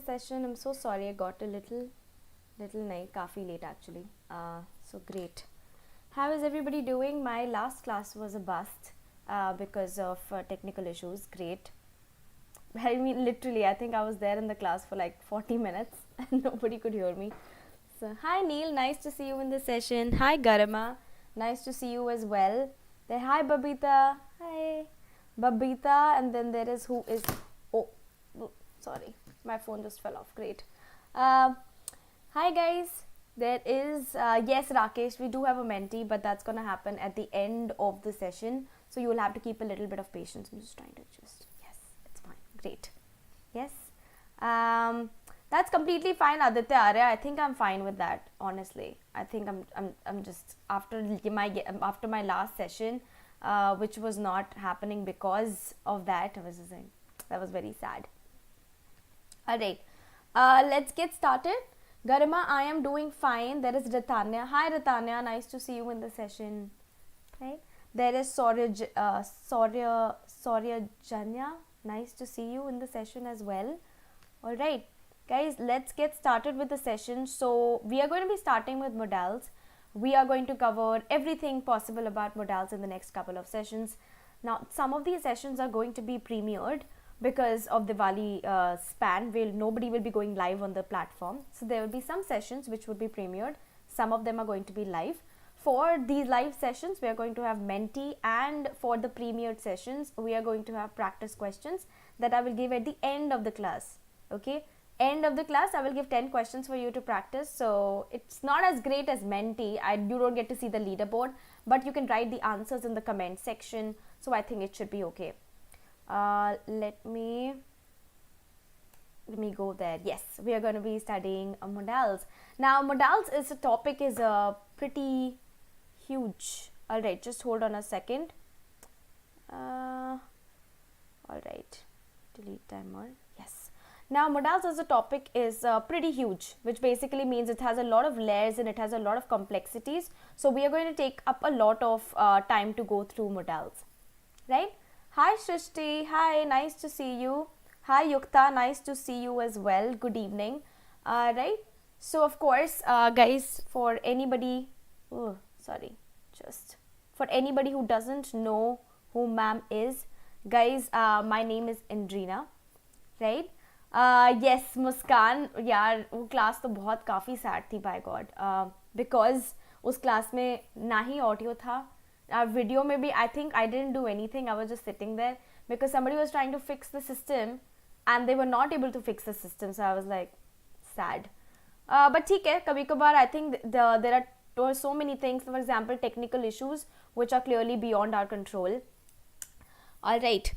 session. I'm so sorry I got a little nahi, kafi late actually. So great. How is everybody doing? My last class was a bust because of technical issues. Great. I mean, literally, I think I was there in the class for like 40 minutes and nobody could hear me. So, hi Neil, nice to see you in the session. Hi Garima, nice to see you as well. Then, hi Babita, hi Babita, and then there is who is, oh, sorry, my phone just fell off. Great. Hi guys, there is, yes Rakesh, we do have a mentee, but that's gonna happen at the end of the session. So, you will have to keep a little bit of patience. I'm just trying to adjust. Yes, it's fine. Great. Yes. That's completely fine, Aditya Arya. I think I'm fine with that. Honestly, I think I'm just after my last session, which was not happening because of that. I was just saying that was very sad. All right, let's get started. Garima, I am doing fine. There is Ritanya. Hi Ritanya, nice to see you in the session. Right. There is Sorya Janya. Nice to see you in the session as well. All right. Guys, let's get started with the session. So, we are going to be starting with Modals. We are going to cover everything possible about Modals in the next couple of sessions. Now, some of these sessions are going to be premiered because of the Diwali span. Nobody will be going live on the platform. So, there will be some sessions which would be premiered. Some of them are going to be live. For these live sessions, we are going to have mentee, and for the premiered sessions, we are going to have practice questions that I will give at the end of the class. Okay. End of the class, I will give 10 questions for you to practice. So it's not as great as mentee. You don't get to see the leaderboard, but you can write the answers in the comment section. So I think it should be okay. Let me go there. Yes, we are going to be studying Modals. Now, Modals is a topic is pretty huge. All right, just hold on a second. All right, delete timer. Yes. Now, Modals as a topic is pretty huge, which basically means it has a lot of layers and it has a lot of complexities. So, we are going to take up a lot of time to go through Modals, right? Hi, Shrishti. Hi, nice to see you. Hi, Yukta. Nice to see you as well. Good evening. Right? So, of course, guys, for anybody, for anybody who doesn't know who ma'am is, guys, my name is Andreena, right? Yes, Muskan, यार वो class तो बहुत काफ़ी sad थी by god because उस class में ना ही ऑडियो था वीडियो में भी I think I didn't do anything I was just sitting there because somebody was trying to fix the system and they were not able to fix the system, so I was like sad. But ठीक है, कभी कभार I think there are so many things, for example technical issues which are clearly beyond our control. All right,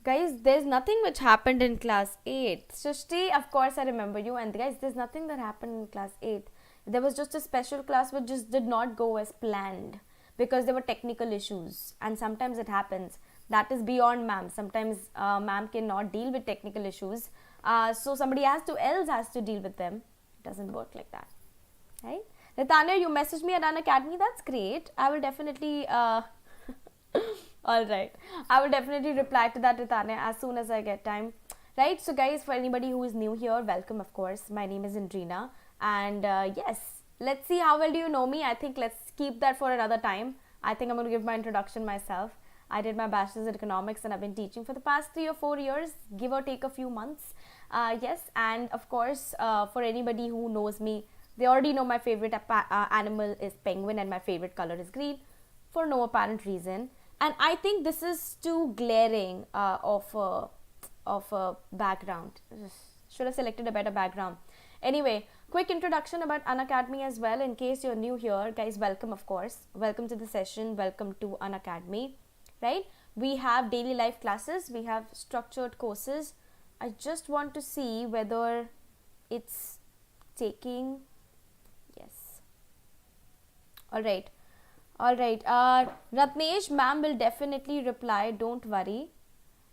guys, there's nothing which happened in class 8. Srishti, of course I remember you. And guys, there's nothing that happened in class 8. There was just a special class which just did not go as planned because there were technical issues, and sometimes it happens. That is beyond ma'am. Sometimes ma'am cannot deal with technical issues, so somebody else has to deal with them. It doesn't work like that, right? Ritanya, you messaged me at Unacademy. That's great. I will definitely all right, I will definitely reply to that, Ritanya, as soon as I get time. Right, so guys, for anybody who is new here, welcome. Of course, my name is Andreena, and yes, let's see how well do you know me. I think let's keep that for another time. I think I'm going to give my introduction myself. I did my bachelor's in economics and I've been teaching for the past 3 or 4 years, give or take a few months. Yes, and of course, for anybody who knows me, they already know my favorite animal is penguin and my favorite color is green for no apparent reason. And I think this is too glaring of a background. Should have selected a better background. Anyway, quick introduction about Unacademy as well. In case you're new here, guys, welcome, of course. Welcome to the session. Welcome to Unacademy, right? We have daily life classes. We have structured courses. I just want to see whether it's taking. Yes. All right. All right, Ratnesh, ma'am will definitely reply, don't worry.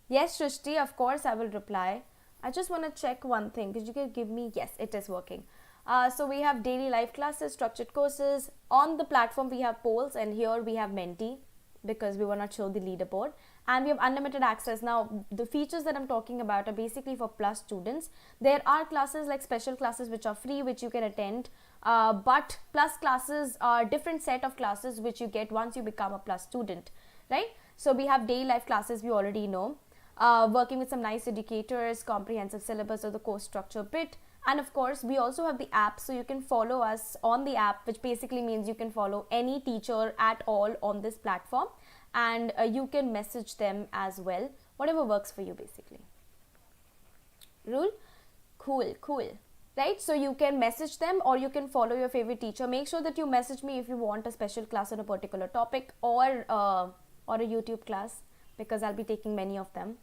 Yes, Shrishti, of course I will reply. I just want to check one thing. Could you give me, yes, it is working. So we have daily life classes, structured courses. On the platform we have polls, and here we have mentee. because we want to show the leaderboard, and we have unlimited access. Now the features that I'm talking about are basically for plus students. There are classes like special classes which are free, which you can attend, but plus classes are different set of classes which you get once you become a plus student, right? So we have day life classes, we already know, working with some nice educators, comprehensive syllabus or the course structure bit. And of course, we also have the app, so you can follow us on the app, which basically means you can follow any teacher at all on this platform, and you can message them as well, whatever works for you basically. Rule? Cool. Right? So you can message them or you can follow your favorite teacher. Make sure that you message me if you want a special class on a particular topic or a YouTube class, because I'll be taking many of them.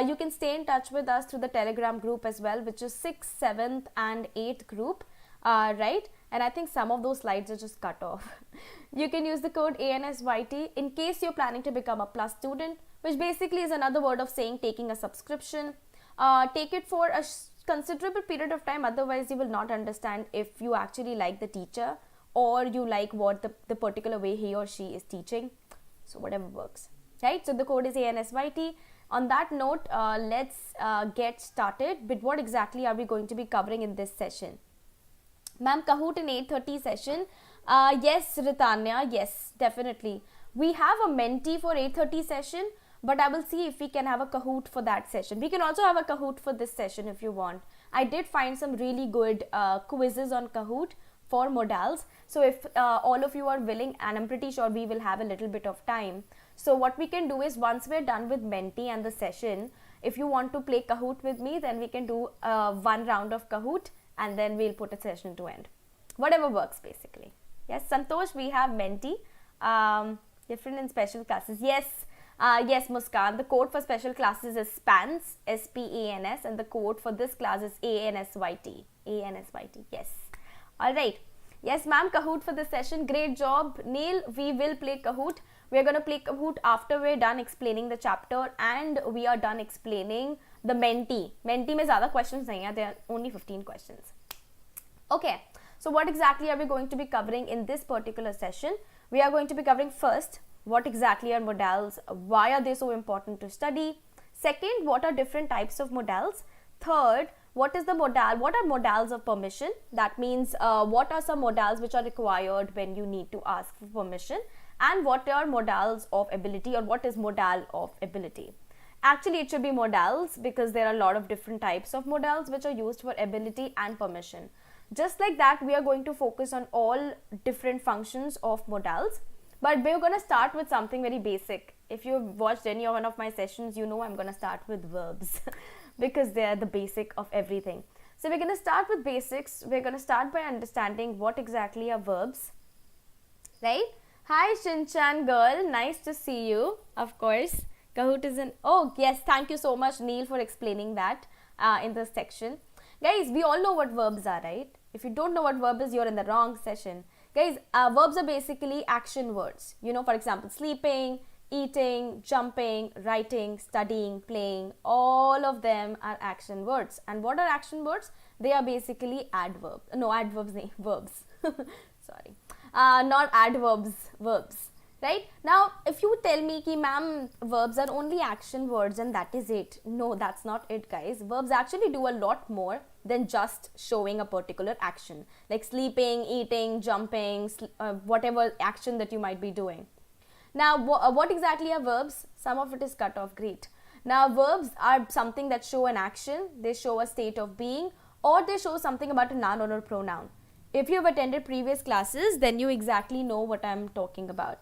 You can stay in touch with us through the Telegram group as well, which is 6th, 7th and 8th group, right? And I think some of those slides are just cut off. You can use the code ANSYT in case you're planning to become a plus student, which basically is another word of saying taking a subscription. Take it for a considerable period of time, otherwise you will not understand if you actually like the teacher or you like what the particular way he or she is teaching. So whatever works, right? So the code is ANSYT. On that note, let's get started with what exactly are we going to be covering in this session. Ma'am, Kahoot in 8:30 session. Yes, Ritanya, yes, definitely. We have a Menti for 8:30 session, but I will see if we can have a Kahoot for that session. We can also have a Kahoot for this session if you want. I did find some really good quizzes on Kahoot for Modals. So if all of you are willing, and I'm pretty sure we will have a little bit of time. So what we can do is, once we're done with Menti and the session, if you want to play Kahoot with me, then we can do one round of Kahoot and then we'll put a session to end. Whatever works basically. Yes, Santosh, we have Menti, different in special classes. Yes, yes, Muskan, the code for special classes is SPANS, SPANS, and the code for this class is ANSYT, yes. Alright, yes ma'am, Kahoot for this session, great job. Neil, we will play Kahoot. We are going to play Kahoot after we're done explaining the chapter and we are done explaining the Menti. Menti mein zyada questions nahi hai, there are only 15 questions. Okay, so what exactly are we going to be covering in this particular session? We are going to be covering first, what exactly are modals, why are they so important to study? Second, what are different types of modals? Third, what are modals of permission? That means what are some modals which are required when you need to ask for permission? And what are modals of ability, or what is modal of ability? Actually, it should be modals because there are a lot of different types of modals which are used for ability and permission. Just like that, we are going to focus on all different functions of modals. But we're going to start with something very basic. If you've watched any one of my sessions, you know I'm going to start with verbs because they are the basic of everything. So we're going to start with basics. We're going to start by understanding what exactly are verbs, right? Hi Shinchan girl, nice to see you. Of course, Kahoot is in. Oh yes, thank you so much Neil for explaining that in this section. Guys, we all know what verbs are, right? If you don't know what verb is, you're in the wrong session. Guys, verbs are basically action words. You know, for example, sleeping, eating, jumping, writing, studying, playing, all of them are action words. And what are action words? They are basically adverbs. No, adverbs, nahi, verbs. Sorry. Not adverbs, verbs, right? Now, if you tell me ki ma'am, verbs are only action words and that is it. No, that's not it, guys. Verbs actually do a lot more than just showing a particular action, like sleeping, eating, jumping, whatever action that you might be doing. Now, what exactly are verbs? Some of it is cut off, great. Now, verbs are something that show an action, they show a state of being, or they show something about a noun or a pronoun. If you have attended previous classes, then you exactly know what I'm talking about,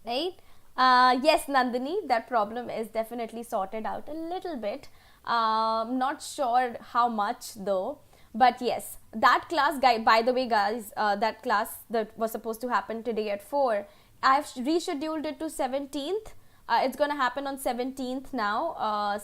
right? Yes, Nandini, that problem is definitely sorted out a little bit. Not sure how much though, but yes, that class, by the way guys, that class that was supposed to happen today at 4, I've rescheduled it to 17th. It's going to happen on 17th now,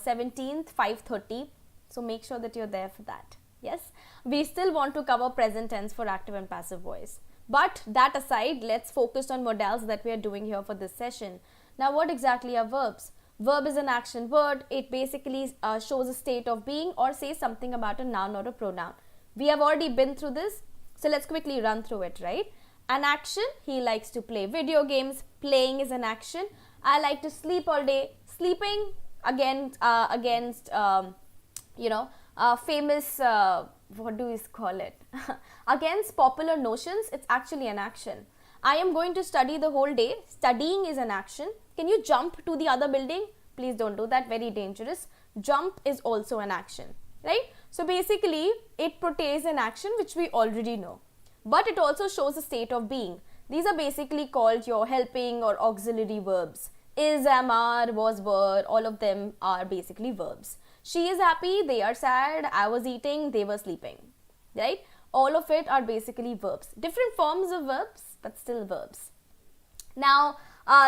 17th, 5:30. So make sure that you're there for that. Yes, we still want to cover present tense for active and passive voice. But that aside, let's focus on modals that we are doing here for this session. Now, what exactly are verbs? Verb is an action word. It basically shows a state of being or says something about a noun or a pronoun. We have already been through this, so let's quickly run through it, right? An action, he likes to play video games. Playing is an action. I like to sleep all day. Sleeping, against famous, what do we call it? Against popular notions, it's actually an action. I am going to study the whole day. Studying is an action. Can you jump to the other building? Please don't do that, very dangerous. Jump is also an action, right? So basically, it portrays an action which we already know. But it also shows a state of being. These are basically called your helping or auxiliary verbs. Is, am, are, was, were, all of them are basically verbs. She is happy, they are sad, I was eating, they were sleeping, right? All of it are basically verbs. Different forms of verbs, but still verbs. Now,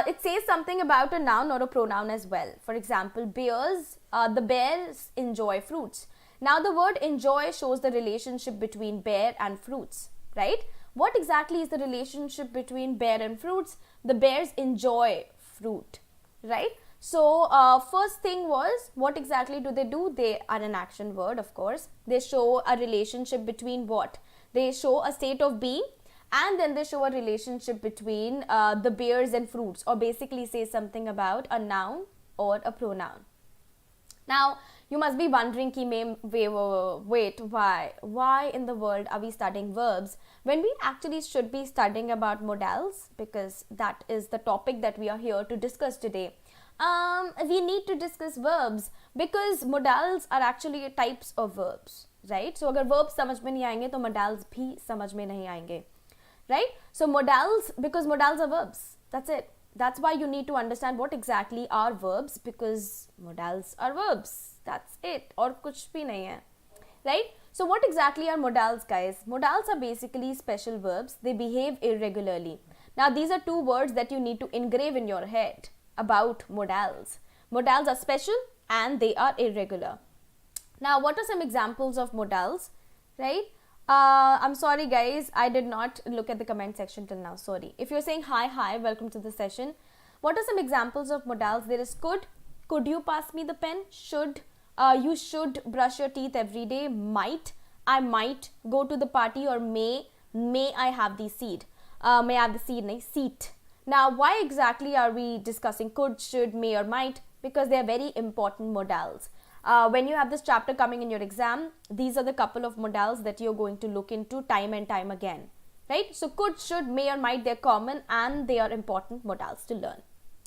it says something about a noun or a pronoun as well. For example, bears, the bears enjoy fruits. Now, the word enjoy shows the relationship between bear and fruits, right? What exactly is the relationship between bear and fruits? The bears enjoy fruit, right? So, first thing was, what exactly do? They are an action word, of course. They show a relationship between what? They show a state of being, and then they show a relationship between the bears and fruits, or basically say something about a noun or a pronoun. Now, you must be wondering, wait, why in the world are we studying verbs when we actually should be studying about modals? Because that is the topic that we are here to discuss today. We need to discuss verbs because modals are actually types of verbs, right? So, अगर verbs समझ में नहीं आएंगे तो modals भी समझ में नहीं आएंगे, right? So, modals, because modals are verbs, that's it. That's why you need to understand what exactly are verbs, because modals are verbs. That's it. और कुछ भी नहीं है, right? So what exactly are modals, guys? Modals are basically special verbs. They behave irregularly. Now these are two words that you need to engrave in your head about modals. Modals are special and they are irregular. Now what are some examples of modals, right? I'm sorry guys, I did not look at the comment section till now, sorry. If you're saying hi, welcome to the session. What are some examples of modals? There is could you pass me the pen? Should, you should brush your teeth every day. Might, I might go to the party. Or may I have the seat? May I have the seat. Now why exactly are we discussing could, should, may or might? Because they are very important modals. When you have this chapter coming in your exam, these are the couple of modals that you're going to look into time and time again, right? So could, should, may or might, they're common and they are important modals to learn,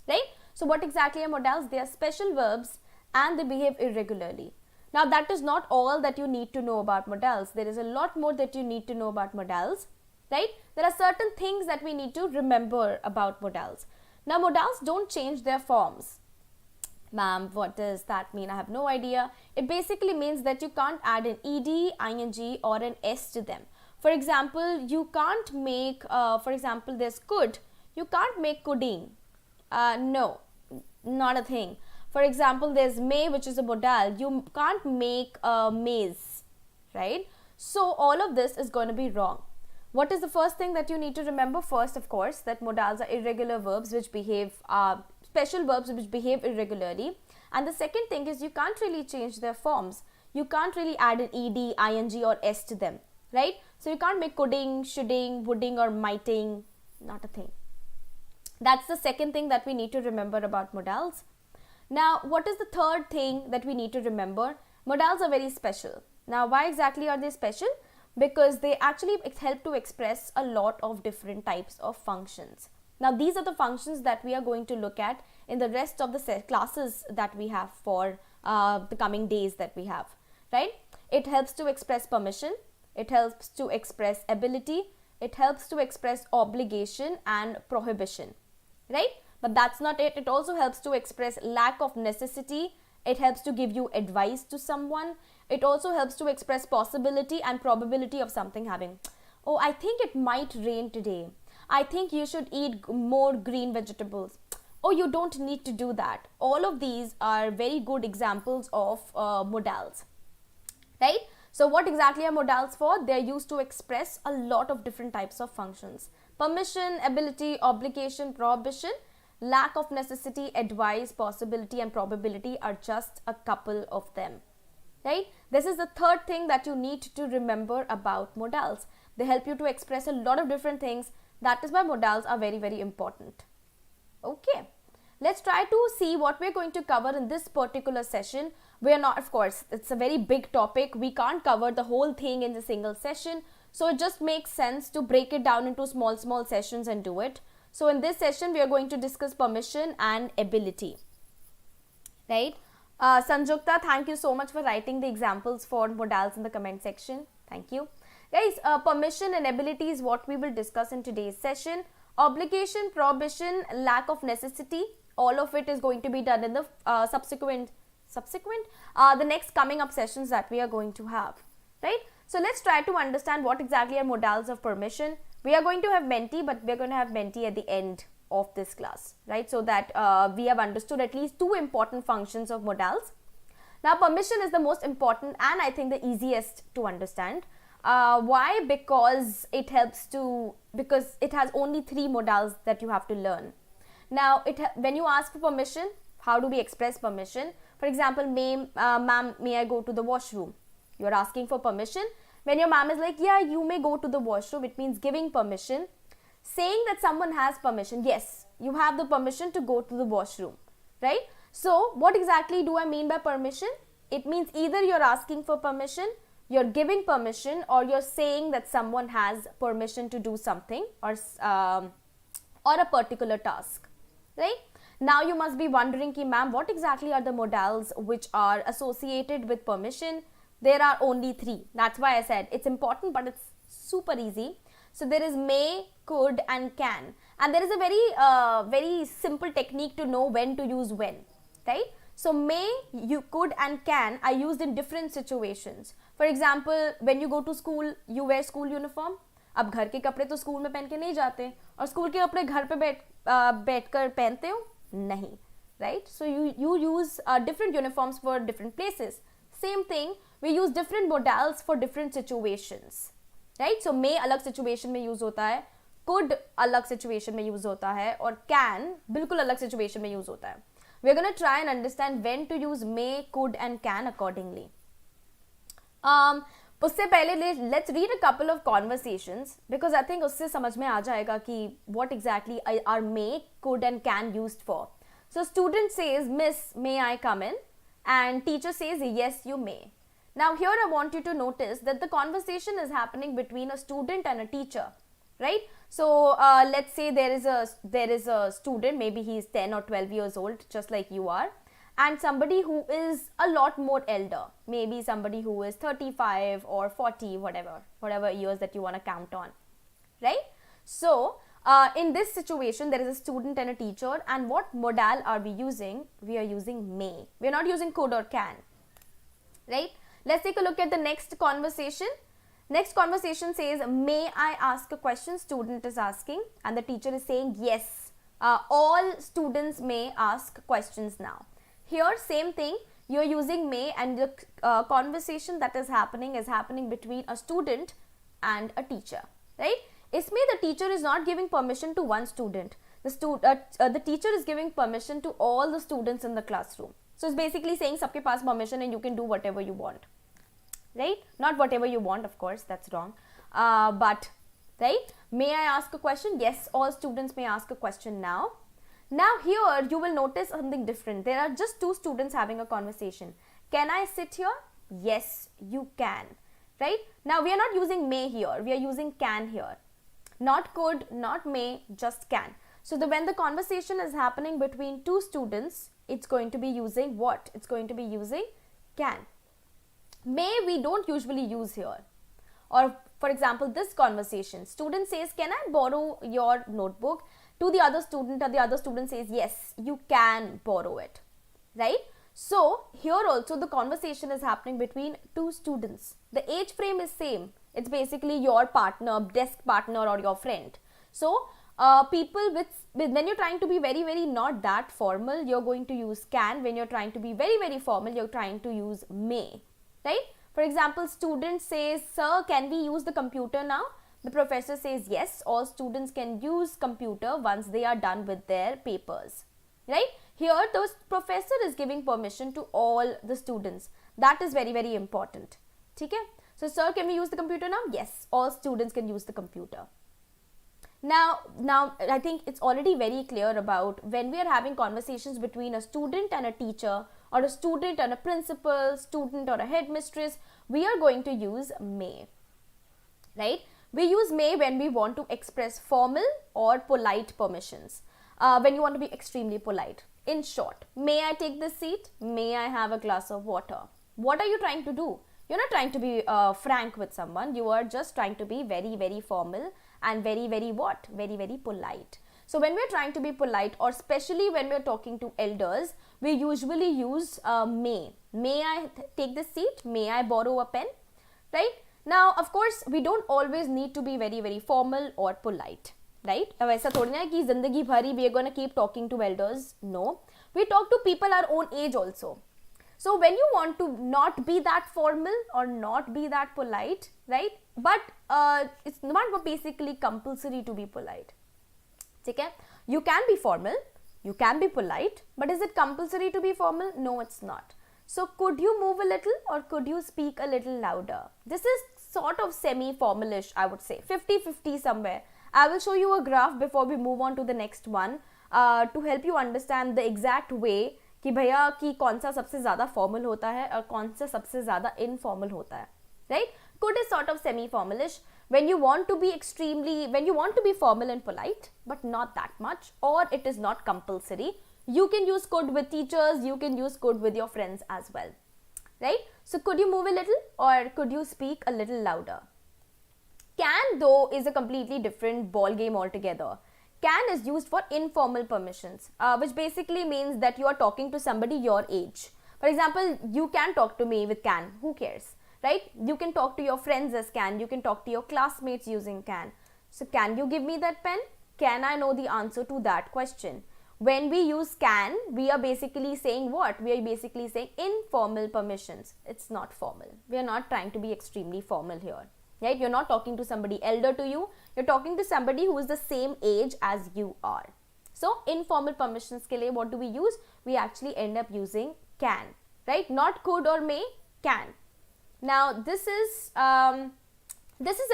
right? So what exactly are modals? They are special verbs and they behave irregularly. Now that is not all that you need to know about modals. There is a lot more that you need to know about modals, right? There are certain things that we need to remember about modals. Now modals don't change their forms. Ma'am, what does that mean? I have no idea. It basically means that you can't add an ed, ing or an s to them. For example, you can't make, for example, there's could. You can't make coulding. No, not a thing. For example, there's may, which is a modal. You can't make maze, right? So all of this is going to be wrong. What is the first thing that you need to remember? First, of course, that modals are irregular verbs which behave, special verbs which behave irregularly. And the second thing is you can't really change their forms. You can't really add an ed, ing or s to them, right? So you can't make coulding, shoulding, woulding or mighting, not a thing. That's the second thing that we need to remember about modals. Now, what is the third thing that we need to remember? Modals are very special. Now, why exactly are they special? Because they actually help to express a lot of different types of functions. Now, these are the functions that we are going to look at in the rest of the classes that we have for the coming days that we have, right? It helps to express permission. It helps to express ability. It helps to express obligation and prohibition, right? But that's not it. It also helps to express lack of necessity. It helps to give you advice to someone. It also helps to express possibility and probability of something having. Oh, I think it might rain today. I think you should eat more green vegetables. Oh, you don't need to do that. All of these are very good examples of modals, right? So what exactly are modals for? They are used to express a lot of different types of functions. Permission, ability, obligation, prohibition, lack of necessity, advice, possibility and probability are just a couple of them, right? This is the third thing that you need to remember about modals. They help you to express a lot of different things. That is why modals are very, very important. Okay, let's try to see what we're going to cover in this particular session. We are not, of course, it's a very big topic. We can't cover the whole thing in a single session. So it just makes sense to break it down into small, small sessions and do it. So in this session, we are going to discuss permission and ability. Right? Sanjukta, thank you so much for writing the examples for modals in the comment section. Thank you. Guys, permission and ability is what we will discuss in today's session. Obligation, prohibition, lack of necessity, all of it is going to be done in the the next coming up sessions that we are going to have, right? So let's try to understand what exactly are modals of permission. We are going to have mentee, but we are going to have mentee at the end of this class, right? So that we have understood at least two important functions of modals. Now, permission is the most important and I think the easiest to understand. Why? Because it helps to, because it has only three modals that you have to learn. Now, when you ask for permission, how do we express permission? For example, ma'am, may I go to the washroom? You are asking for permission. When your ma'am is like, yeah, you may go to the washroom, it means giving permission. Saying that someone has permission, yes, you have the permission to go to the washroom, right? So, what exactly do I mean by permission? It means either you're asking for permission, you're giving permission, or you're saying that someone has permission to do something or a particular task, right? Now you must be wondering, ki, ma'am, what exactly are the modals which are associated with permission? There are only three. That's why I said it's important, but it's super easy. So there is may, could, and can. And there is a very simple technique to know when to use when, right? So may, you, could, and can are used in different situations. For example, when you go to school, you wear school uniform. अब घर के कपड़े तो school में पहन के नहीं जाते और स्कूल के कपड़े घर पे बैठकर पहनते हो नहीं, right? So you use different uniforms for different places. Same thing, we use different modals for different situations, right? So may अलग situation में use होता है, could अलग situation में use होता है और can बिल्कुल अलग situation में use होता है. We're going to try and understand when to use may, could, and can accordingly. उससे पहले let's read a couple of conversations because I think उससे समझ में आ जाएगा कि what exactly are may, could, and can used for. So student says, Miss, may I come in? And teacher says, yes, you may. Now here I want you to notice that the conversation is happening between a student and a teacher, right? So let's say there is a student, maybe he is 10 or 12 years old, just like you are, and somebody who is a lot more elder, maybe somebody who is 35 or 40, whatever years that you want to count on, right? So in this situation, there is a student and a teacher, and what modal are we using? We are using may. We are not using could or can, right? Let's take a look at the next conversation. Next conversation says, may I ask a question? Student is asking and the teacher is saying, yes, all students may ask questions now. Here, same thing, you are using may, and the conversation that is happening between a student and a teacher, right? Isme the teacher is not giving permission to one student. The teacher is giving permission to all the students in the classroom. So it's basically saying sabke paas permission and you can do whatever you want, right? Not whatever you want, of course, that's wrong. But, right? May I ask a question? Yes, all students may ask a question now. Now here you will notice something different. There are just two students having a conversation. Can I sit here? Yes, you can, right? Now we are not using may here. We are using can here. Not could, not may, just can. So when the conversation is happening between two students, it's going to be using what? It's going to be using can. May we don't usually use here. Or for example, this conversation, student says, can I borrow your notebook? To the other student, and the other student says, yes, you can borrow it, right? So here also the conversation is happening between two students. The age frame is same. It's basically your partner, desk partner, or your friend. So people when you're trying to be very, very not that formal, you're going to use can. When you're trying to be very, very formal, you're trying to use may, right? For example, student says, sir, can we use the computer now? The professor says, yes, all students can use computer once they are done with their papers, right? Here, the professor is giving permission to all the students. That is very, very important. Okay? So, sir, can we use the computer now? Yes, all students can use the computer. Now I think it's already very clear about when we are having conversations between a student and a teacher, or a student and a principal, student or a headmistress, we are going to use may, right? We use may when we want to express formal or polite permissions, when you want to be extremely polite. In short, may I take this seat? May I have a glass of water? What are you trying to do? You're not trying to be frank with someone. You are just trying to be very, very formal and very, very what? Very, very polite. So when we're trying to be polite, or especially when we're talking to elders, we usually use may. May I take this seat? May I borrow a pen? Right? Now, of course, we don't always need to be very, very formal or polite. Right? अब ऐसा थोड़ी ना है कि जिंदगी भरी we are going to keep talking to elders. No. We talk to people our own age also. So when you want to not be that formal or not be that polite, right? But it's not basically compulsory to be polite. Okay? You can be formal, you can be polite, but is it compulsory to be formal? No, it's not. So could you move a little, or could you speak a little louder? This is sort of semi-formalish, I would say, 50-50 somewhere. I will show you a graph before we move on to the next one to help you understand the exact way कि भैया कि कौन सा सबसे ज़्यादा formal होता है और कौन सा सबसे ज़्यादा informal होता है, right? Could is sort of semi-formalish when you want to be formal and polite, but not that much, or it is not compulsory. You can use could with teachers, you can use could with your friends as well, right? So could you move a little, or could you speak a little louder? Can, though, is a completely different ball game altogether. Can is used for informal permissions, which basically means that you are talking to somebody your age. For example, you can talk to me with can, who cares, right? You can talk to your friends as can, you can talk to your classmates using can. So can you give me that pen? Can I know the answer to that question? When we use can, we are basically saying what? We are basically saying informal permissions. It's not formal. We are not trying to be extremely formal here. Right? You're not talking to somebody elder to you. You're talking to somebody who is the same age as you are. So, informal permissions ke liye, what do we use? We actually end up using can. Right? Not could or may, can. Now, this is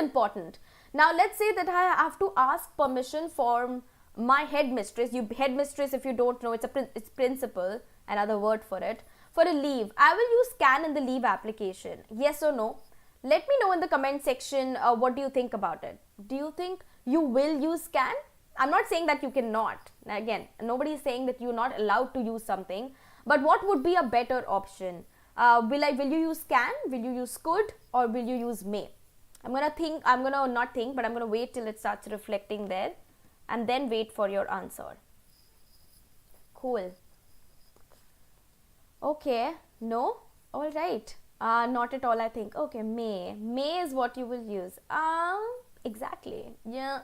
important. Now, let's say that I have to ask permission for my headmistress. Headmistress, if you don't know, it's principal, another word for it, for a leave. I will use can in the leave application. Yes or no? Let me know in the comment section what do you think about it. Do you think you will use can? I'm not saying that you cannot. Again, nobody is saying that you're not allowed to use something. But what would be a better option? Will you use can? Will you use could? Or will you use may? I'm going to wait till it starts reflecting there. And then wait for your answer. Cool. Okay. No? Alright. Not at all, I think. Okay, may. May is what you will use. Exactly. Yeah.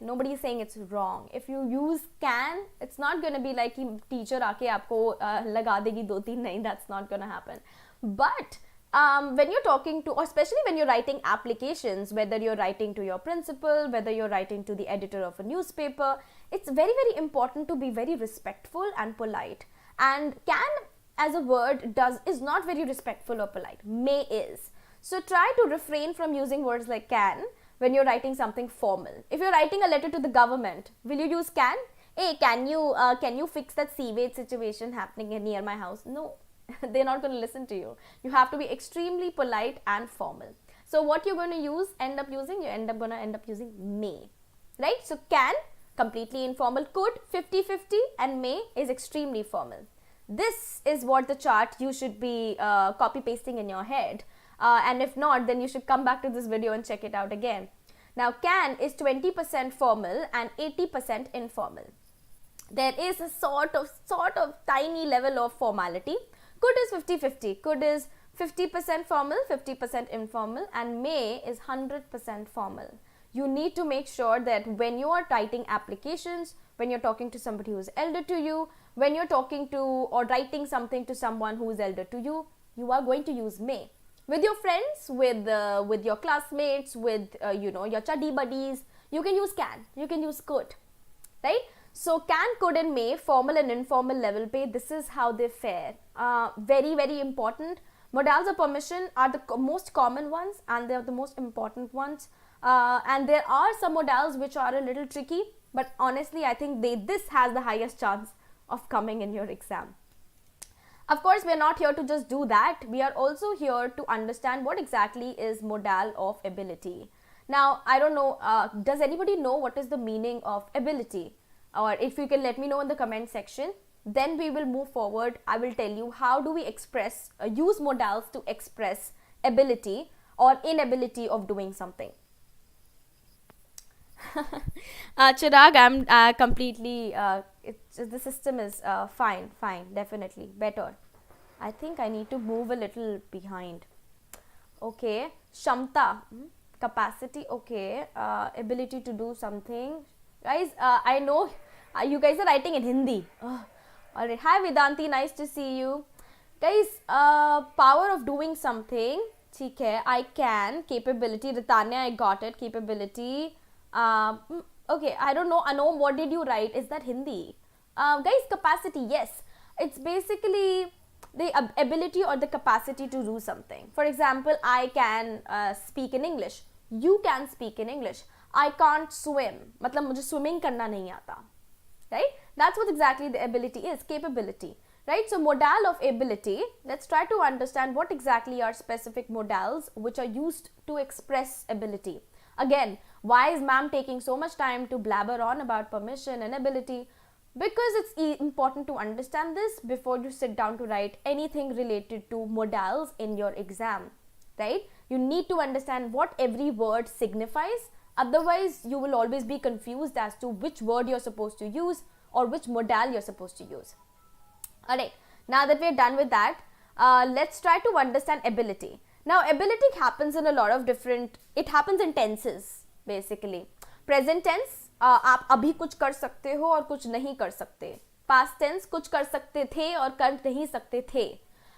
Nobody is saying it's wrong. If you use can, it's not going to be like teacher aake aapko laga degi 2-3. Nahin, that's not going to happen. But when you're talking to, or especially when you're writing applications, whether you're writing to your principal, whether you're writing to the editor of a newspaper, it's very, very important to be very respectful and polite. And can as a word is not very respectful or polite. May is. So try to refrain from using words like can when you're writing something formal. If you're writing a letter to the government, will you use can? Hey, can you fix that sewage situation happening near my house? No, they're not going to listen to you. You have to be extremely polite and formal. So what you're going to you end up using may, right? So can, completely informal, could, 50-50, and may is extremely formal. This is what the chart you should be copy pasting in your head. And if not, then you should come back to this video and check it out again. Now, can is 20% formal and 80% informal. There is a sort of tiny level of formality. Could is 50-50. Could is 50% formal, 50% informal, and may is 100% formal. You need to make sure that when you are writing applications, when you're talking to somebody who's elder to you, when you're talking to or writing something to someone who is elder to you, you are going to use may. With your friends, with your classmates, with your chuddy buddies, you can use can, you can use could, right? So can, could, and may, formal and informal level pay, this is how they fare. Very, very important. Modals of permission are the most common ones, and they are the most important ones. And there are some modals which are a little tricky, but honestly I think this has the highest chance of coming in your exam. Of course, we are not here to just do that. We are also here to understand what exactly is modal of ability. Now, I don't know, does anybody know what is the meaning of ability? Or if you can let me know in the comment section, then we will move forward. I will tell you how do we express, use modals to express ability or inability of doing something. Chirag, I'm completely, the system is fine, definitely, better. I think I need to move a little behind. Okay, Shamta, capacity, okay, ability to do something. Guys, I know you guys are writing in Hindi. Alright, hi Vedanti, nice to see you. Guys, power of doing something, ठीक है, I can, capability, Ritanya, I got it, capability. Okay, I don't know, Anom, what did you write? Is that Hindi? Guys, capacity, yes. It's basically the ability or the capacity to do something. For example, I can speak in English. You can speak in English. I can't swim. मतलब मुझे swimming करना नहीं आता. Right? That's what exactly the ability is, capability. Right? So modal of ability, let's try to understand what exactly are specific modals which are used to express ability. Again, why is ma'am taking so much time to blabber on about permission and ability? Because it's important to understand this before you sit down to write anything related to modals in your exam, right? You need to understand what every word signifies. Otherwise, you will always be confused as to which word you're supposed to use or which modal you're supposed to use. Alright, now that we're done with that, let's try to understand ability. Now, ability happens in a lot of different, it happens in tenses, basically. Present tense, आप अभी कुछ कर सकते हो और कुछ नहीं कर सकते. Past tense, कुछ कर सकते थे और कर नहीं सकते थे.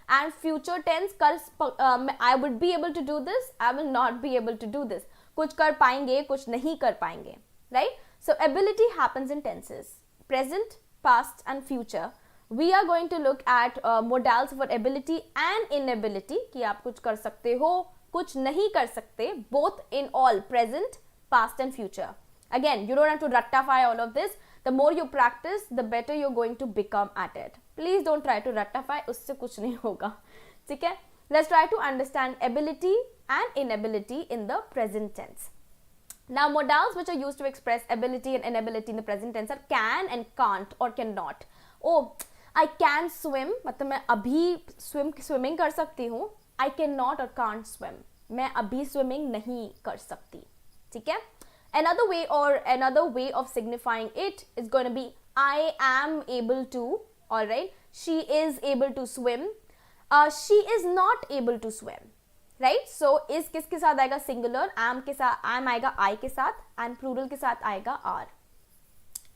And future tense, कल I would be able to do this, I will not be able to do this. कुछ कर पाएंगे, कुछ नहीं कर पाएंगे. Right? So, ability happens in tenses. Present, past and future. We are going to look at modals for ability and inability, कि आप कुछ कर सकते हो, कुछ नहीं कर सकते, both in all present, past and future. Again, you don't have to rectify all of this. The more you practice, the better you're going to become at it. Please don't try to rectify, उससे कुछ नहीं होगा. ठीक है? Let's try to understand ability and inability in the present tense. Now, modals which are used to express ability and inability in the present tense are can and can't or cannot. Oh, I can swim, मतलब मैं अभी swimming कर सकती हूँ. I cannot or can't swim. मैं अभी swimming नहीं कर सकती. ठीक है? Another way of signifying it is going to be I am able to, alright? She is able to swim. She is not able to swim. Right? So, is किसके साथ आएगा singular, am के साथ, am आएगा I के साथ and plural के साथ आएगा are.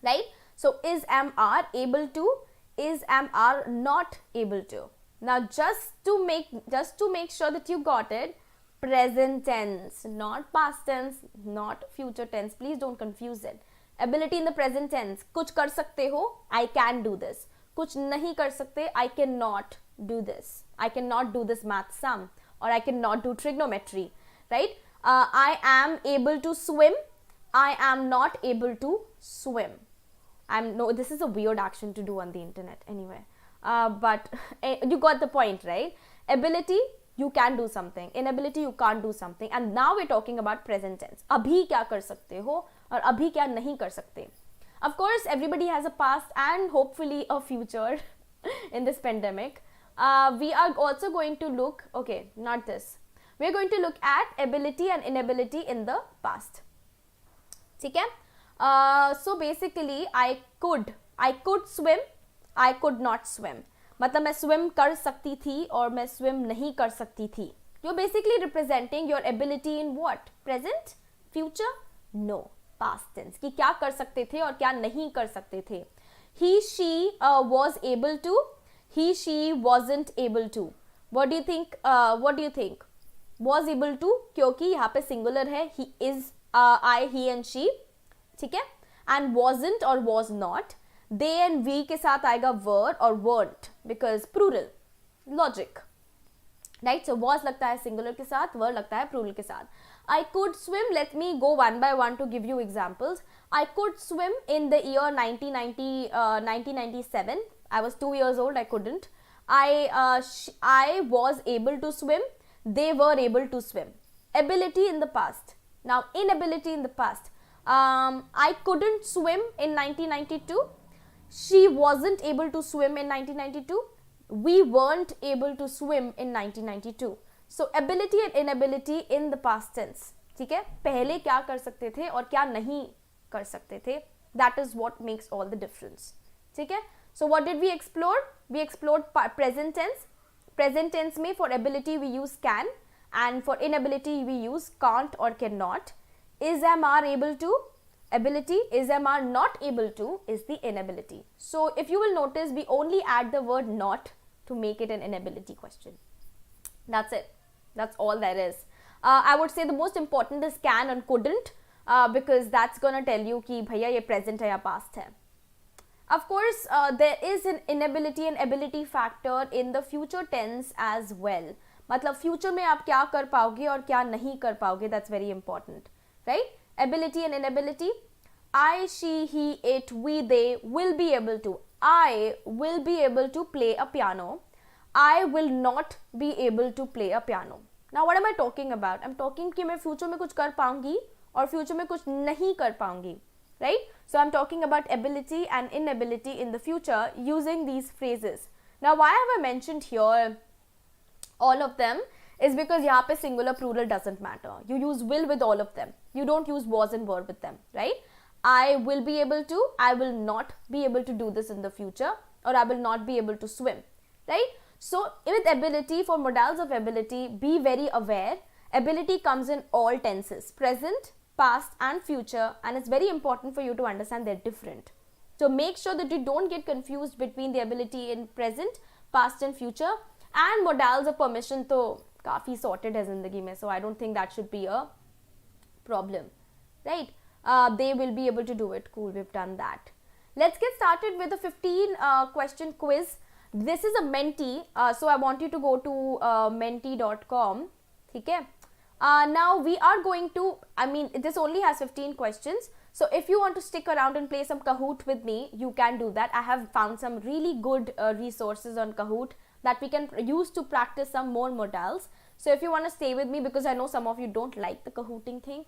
Right? So, is, am, are able to, is, am, are not able to. Now, just to make sure that you got it, present tense, not past tense, not future tense. Please don't confuse it. Ability in the present tense. कुछ कर सकते हो, I can do this. कुछ नहीं कर सकते, I cannot do this. I cannot do this math sum, or I cannot do trigonometry, right? I am able to swim. I am not able to swim. This is a weird action to do on the internet anyway. But you got the point, right? Ability, you can do something. Inability, you can't do something. And now we're talking about present tense. अभी क्या कर सकते हो और अभी क्या नहीं कर सकते. Of course, everybody has a past and hopefully a future in this pandemic. We are also going to look, okay, not this. We're going to look at ability and inability in the past. ठीक है? So basically, I could swim, I could not swim. मतलब मैं swim कर सकती थी और मैं swim नहीं कर सकती थी. You're basically representing your ability in what? Present? Future? No. Past tense. कि क्या कर सकते थे और क्या नहीं कर सकते थे. He, she was able to. He, she wasn't able to. What do you think? Was able to क्योंकि यहाँ पे singular है. He is, I, he and she. ठीक है? And wasn't or was not. They and we के साथ आएगा were or weren't because plural. Logic. Right? So was लगता है singular के साथ, were लगता है plural के साथ. I could swim. Let me go one by one to give you examples. I could swim in the year 1997. I was 2 years old. I couldn't. I was able to swim. They were able to swim. Ability in the past. Now, inability in the past. I couldn't swim in 1992. She wasn't able to swim in 1992. We weren't able to swim in 1992. So ability and inability in the past tense. ठीक है, पहले क्या कर सकते थे और क्या नहीं कर सकते थे. That is what makes all the difference. ठीक है. So what did we explore? We explored present tense. Present tense में for ability we use can, and for inability we use can't or cannot. Is, am, are able to ability, is, am, are not able to is the inability. So if you will notice, we only add the word not to make it an inability question. That's it. That's all there is. I would say the most important is can and couldn't, because that's gonna tell you कि भैया ये present है या past है. Of course, there is an inability and ability factor in the future tense as well. मतलब future में आप क्या कर पाओगे और क्या नहीं कर पाओगे, that's very important, right? Ability and inability. I, she, he, it, we, they will be able to. I will be able to play a piano. I will not be able to play a piano. Now what am I talking about? I'm talking कि मैं future में कुछ कर पाऊंगी और future में कुछ नहीं कर पाऊंगी, right? So I'm talking about ability and inability in the future using these phrases. Now why have I mentioned here all of them is because यहाँ पे singular plural doesn't matter. You use will with all of them. You don't use was and were with them, right? I will be able to, I will not be able to do this in the future, or I will not be able to swim, right? So with ability, for modals of ability, be very aware. Ability comes in all tenses, present, past and future, and it's very important for you to understand they're different. So make sure that you don't get confused between the ability in present, past and future. And modals of permission तो काफ़ी sorted है ज़िंदगी में, so I don't think that should be a problem, right? They will be able to do it. Cool, we've done that. Let's get started with a 15 question quiz. This is a Menti, so I want you to go to menti.com. ठीक है? Now we are going to, I mean, this only has 15 questions. So if you want to stick around and play some Kahoot with me, you can do that. I have found some really good resources on Kahoot that we can use to practice some more modals. So if you want to stay with me, because I know some of you don't like the Kahooting thing,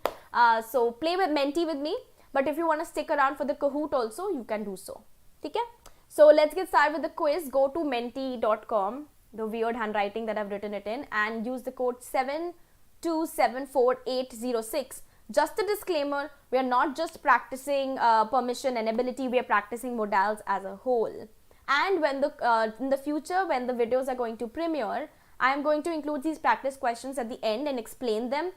so play with Menti with me. But if you want to stick around for the Kahoot also, you can do so. Okay? So let's get started with the quiz. Go to menti.com, the weird handwriting that I've written it in, and use the code 7274806. Just a disclaimer, we are not just practicing permission and ability, we are practicing modals as a whole. And when in the future, when the videos are going to premiere, I am going to include these practice questions at the end and explain them,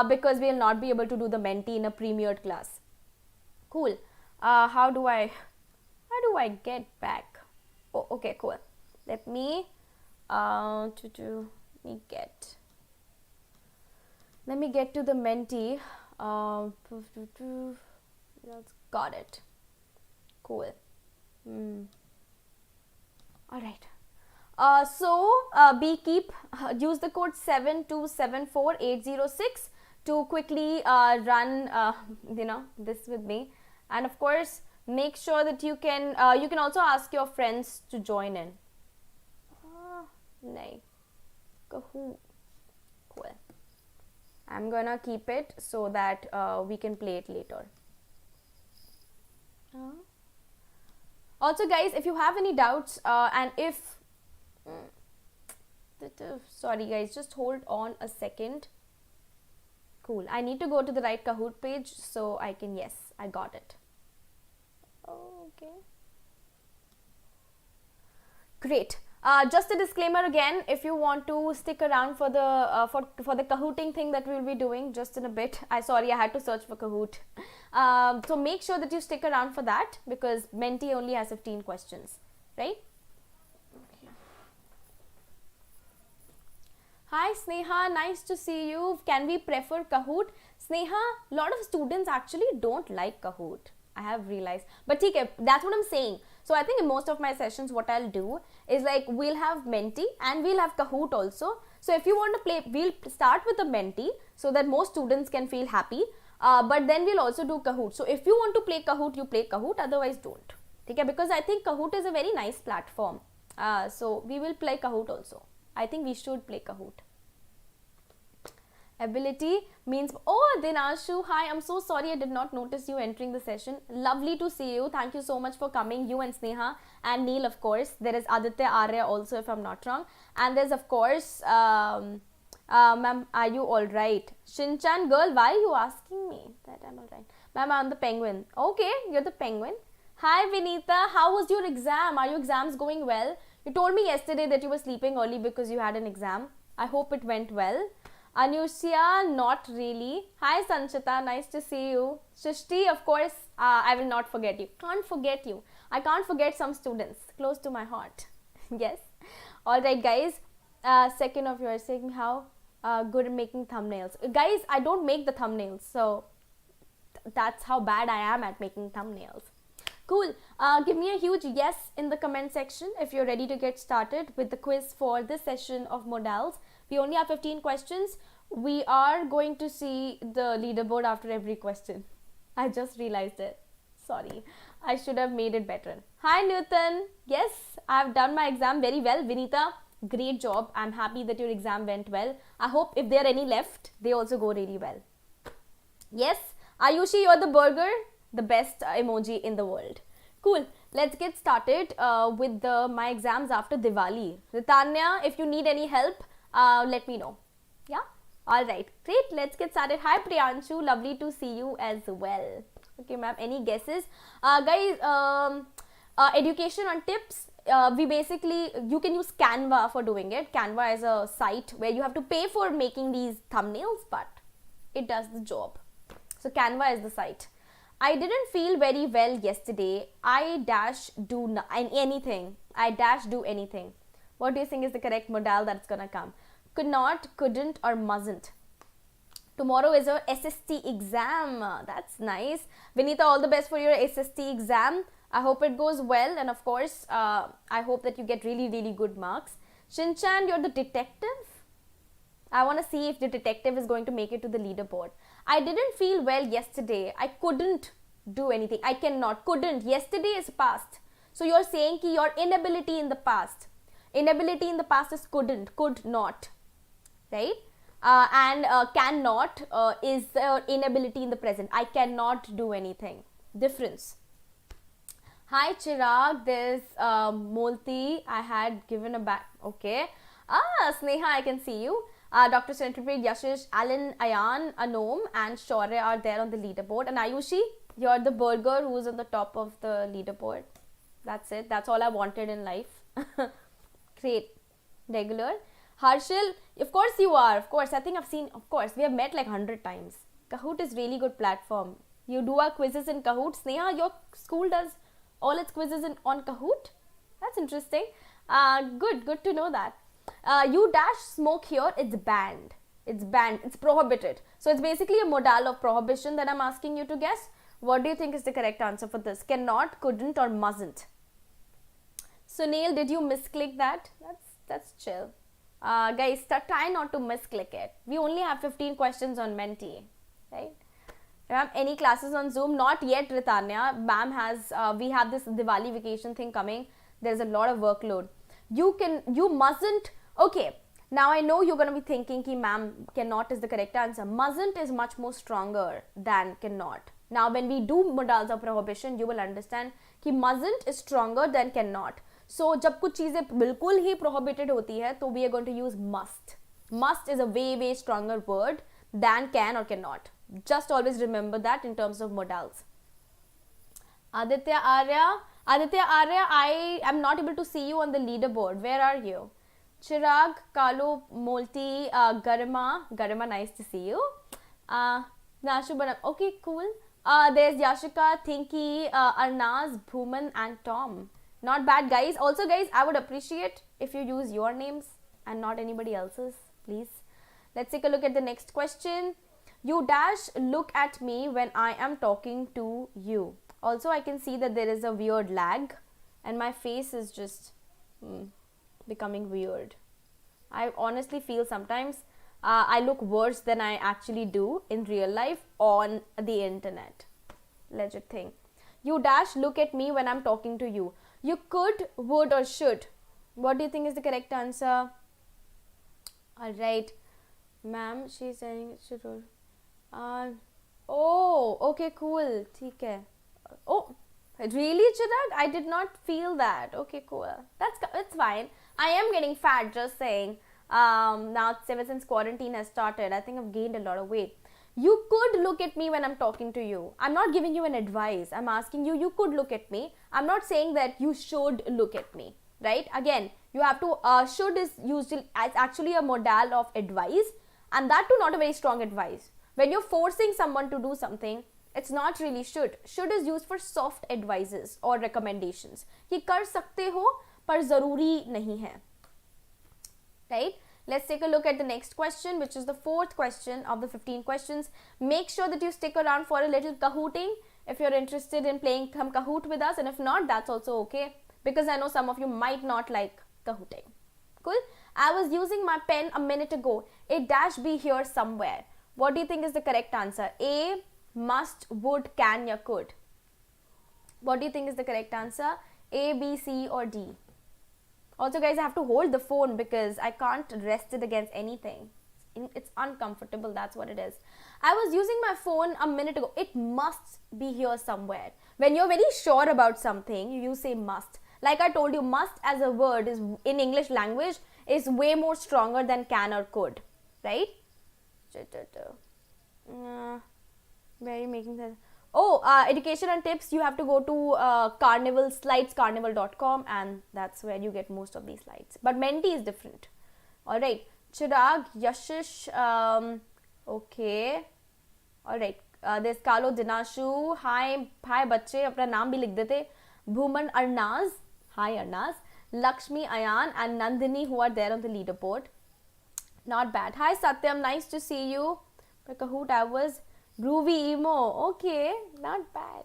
because we will not be able to do the Menti in a premiered class. Cool. How do I get back? Oh, okay, cool. Let me get to the Menti. Got it. Cool. All right. Use the code 7274806 to quickly run this with me, and of course make sure that you can also ask your friends to join in. Cool. I'm gonna keep it so that we can play it later. Also guys, if you have any doubts and if sorry guys, just hold on a second. Cool, I need to go to the right Kahoot page so I can, yes, I got it. Okay, great. Just a disclaimer again, if you want to stick around for the for the Kahooting thing that we will be doing just in a bit. I had to search for Kahoot. So make sure that you stick around for that, because Menti only has 15 questions, right? Okay. Hi Sneha, nice to see you. Can we prefer Kahoot? Sneha, a lot of students actually don't like Kahoot, I have realized. But okay, that's what I'm saying. So I think in most of my sessions, what I'll do is like we'll have Menti and we'll have Kahoot also. So if you want to play, we'll start with a Menti so that most students can feel happy. But then we'll also do Kahoot. So if you want to play Kahoot, you play Kahoot, otherwise don't. Okay, because I think Kahoot is a very nice platform. So we will play Kahoot also. I think we should play Kahoot. Ability means, oh Dinashu, hi, I'm so sorry I did not notice you entering the session. Lovely to see you. Thank you so much for coming, you and Sneha and Neil, of course. There is Aditya Arya also, if I'm not wrong. And there's of course, ma'am, are you alright? Shinchan girl, why are you asking me that I'm alright? Ma'am, I'm the penguin. Okay, you're the penguin. Hi Vinita, how was your exam? Are your exams going well? You told me yesterday that you were sleeping early because you had an exam. I hope it went well. Anushya, not really. Hi Sanchita, nice to see you. Shishti, of course, I will not forget you. Can't forget you. I can't forget some students close to my heart. Yes. Alright guys, second of yours saying how good at making thumbnails. Guys, I don't make the thumbnails, so that's how bad I am at making thumbnails. Cool. Give me a huge yes in the comment section if you're ready to get started with the quiz for this session of Modals. We only have 15 questions. We are going to see the leaderboard after every question. I just realized it. Sorry. I should have made it better. Hi Newton. Yes, I've done my exam very well. Vinita, great job. I'm happy that your exam went well. I hope if there are any left, they also go really well. Yes, Ayushi, you're the burger. The best emoji in the world. Cool. Let's get started with my exams after Diwali. Ritanya, if you need any help, let me know. Yeah? Alright. Great. Let's get started. Hi Priyanshu. Lovely to see you as well. Okay, ma'am. Any guesses? Guys, education on tips. We basically, you can use Canva for doing it. Canva is a site where you have to pay for making these thumbnails, but it does the job. So Canva is the site. I didn't feel very well yesterday. I dash do anything. I dash do anything. What do you think is the correct modal that's gonna come? Could not, couldn't, or mustn't. Tomorrow is your SST exam. That's nice. Vinita, all the best for your SST exam. I hope it goes well, and of course, I hope that you get really, really good marks. Shinchan, you're the detective. I want to see if the detective is going to make it to the leaderboard. I didn't feel well yesterday. I couldn't do anything. I cannot. Couldn't. Yesterday is past. So you're saying ki your inability in the past. Inability in the past is couldn't. Could not. Right? And cannot is inability in the present. I cannot do anything. Difference. Hi Chirag. There's Molti. I had given a back. Okay. Sneha, I can see you. Dr. Centipede, Yashish, Alan, Ayan, Anom and Shaurya are there on the leaderboard. And Ayushi, you're the burger who's on the top of the leaderboard. That's it. That's all I wanted in life. Great. Regular. Harshil, of course you are. Of course. I think I've seen, of course. We have met like 100 times. Kahoot is really good platform. You do our quizzes in Kahoot. Sneha, your school does all its quizzes on Kahoot. That's interesting. Good to know that. You dash smoke here, it's banned. It's banned. It's prohibited. So it's basically a modal of prohibition that I'm asking you to guess. What do you think is the correct answer for this? Cannot, couldn't, or mustn't? Sunil, did you misclick that? That's chill. Guys, try not to misclick it. We only have 15 questions on Menti, right? Ma'am, any classes on Zoom? Not yet, Ritanya. Ma'am has, we have this Diwali vacation thing coming. There's a lot of workload. You mustn't. Okay, now I know you're going to be thinking ki ma'am, cannot is the correct answer. Mustn't is much more stronger than cannot. Now when we do modals of prohibition, you will understand ki mustn't is stronger than cannot. So जब कुछ चीजें बिल्कुल ही prohibited होती है, तो we are going to use must. Must is a way stronger word than can or cannot. Just always remember that in terms of modals. Aditya Arya, I am not able to see you on the leaderboard. Where are you? Chirag, Kalu, Molti, Garima, nice to see you. Nashu Banam, okay, cool. There's Yashika, Thinky, Arnaz, Bhuman and Tom. Not bad, guys. Also, guys, I would appreciate if you use your names and not anybody else's, please. Let's take a look at the next question. You dash look at me when I am talking to you. Also, I can see that there is a weird lag and my face is just becoming weird. I honestly feel sometimes I look worse than I actually do in real life on the internet. Legit thing. You dash look at me when I'm talking to you. You could, would, or should. What do you think is the correct answer? Alright. Ma'am, she's saying it should. Oh, okay, cool. ठीक है. Oh, really, Chirag? I did not feel that. Okay, cool. It's fine. I am getting fat, just saying. Now, ever since quarantine has started, I think I've gained a lot of weight. You could look at me when I'm talking to you. I'm not giving you an advice. I'm asking you, you could look at me. I'm not saying that you should look at me, right? Again, you have to, should is usually, it's actually a modal of advice, and that too not a very strong advice. When you're forcing someone to do something, it's not really should. Should is used for soft advices or recommendations. कि कर सकते हो पर ज़रूरी नहीं है. Right? Let's take a look at the next question, which is the fourth question of the 15 questions. Make sure that you stick around for a little kahooting if you're interested in playing some Kahoot with us, and if not, that's also okay, because I know some of you might not like kahooting. Cool? I was using my pen a minute ago. It dash be here somewhere. What do you think is the correct answer? A, must, would, can, ya could. What do you think is the correct answer? A, B, C, or D? Also, guys, I have to hold the phone because I can't rest it against anything. It's uncomfortable, that's what it is. I was using my phone a minute ago. It must be here somewhere. When you're very sure about something, you say must. Like I told you, must as a word is in English language is way more stronger than can or could, right? Very making sense. Oh, education and tips, you have to go to Carnival, slidescarnival.com, and that's where you get most of these slides. But Menti is different. Alright, Chirag, Yashish, okay. Alright, there's Carlo Dinashu, hi बच्चे, अपना नाम भी लिख देते. Bhuman Arnaz, hi Arnaz. Lakshmi Ayan and Nandini, who are there on the leaderboard. Not bad. Hi Satyam, nice to see you. Kahoot, I was Groovy Emo. Okay, not bad.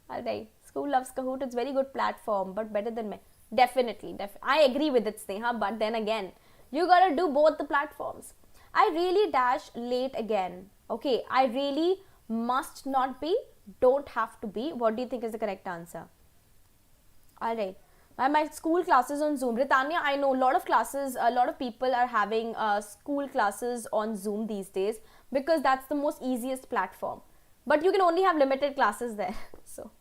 Alright, school loves Kahoot. It's very good platform, but better than me. Definitely. I agree with it, Sneha, but then again, you gotta do both the platforms. I really dash late again. Okay, I really must not be, don't have to be. What do you think is the correct answer? Alright. My school classes on Zoom. Ritanya, I know a lot of classes, a lot of people are having school classes on Zoom these days because that's the most easiest platform. But you can only have limited classes there. So,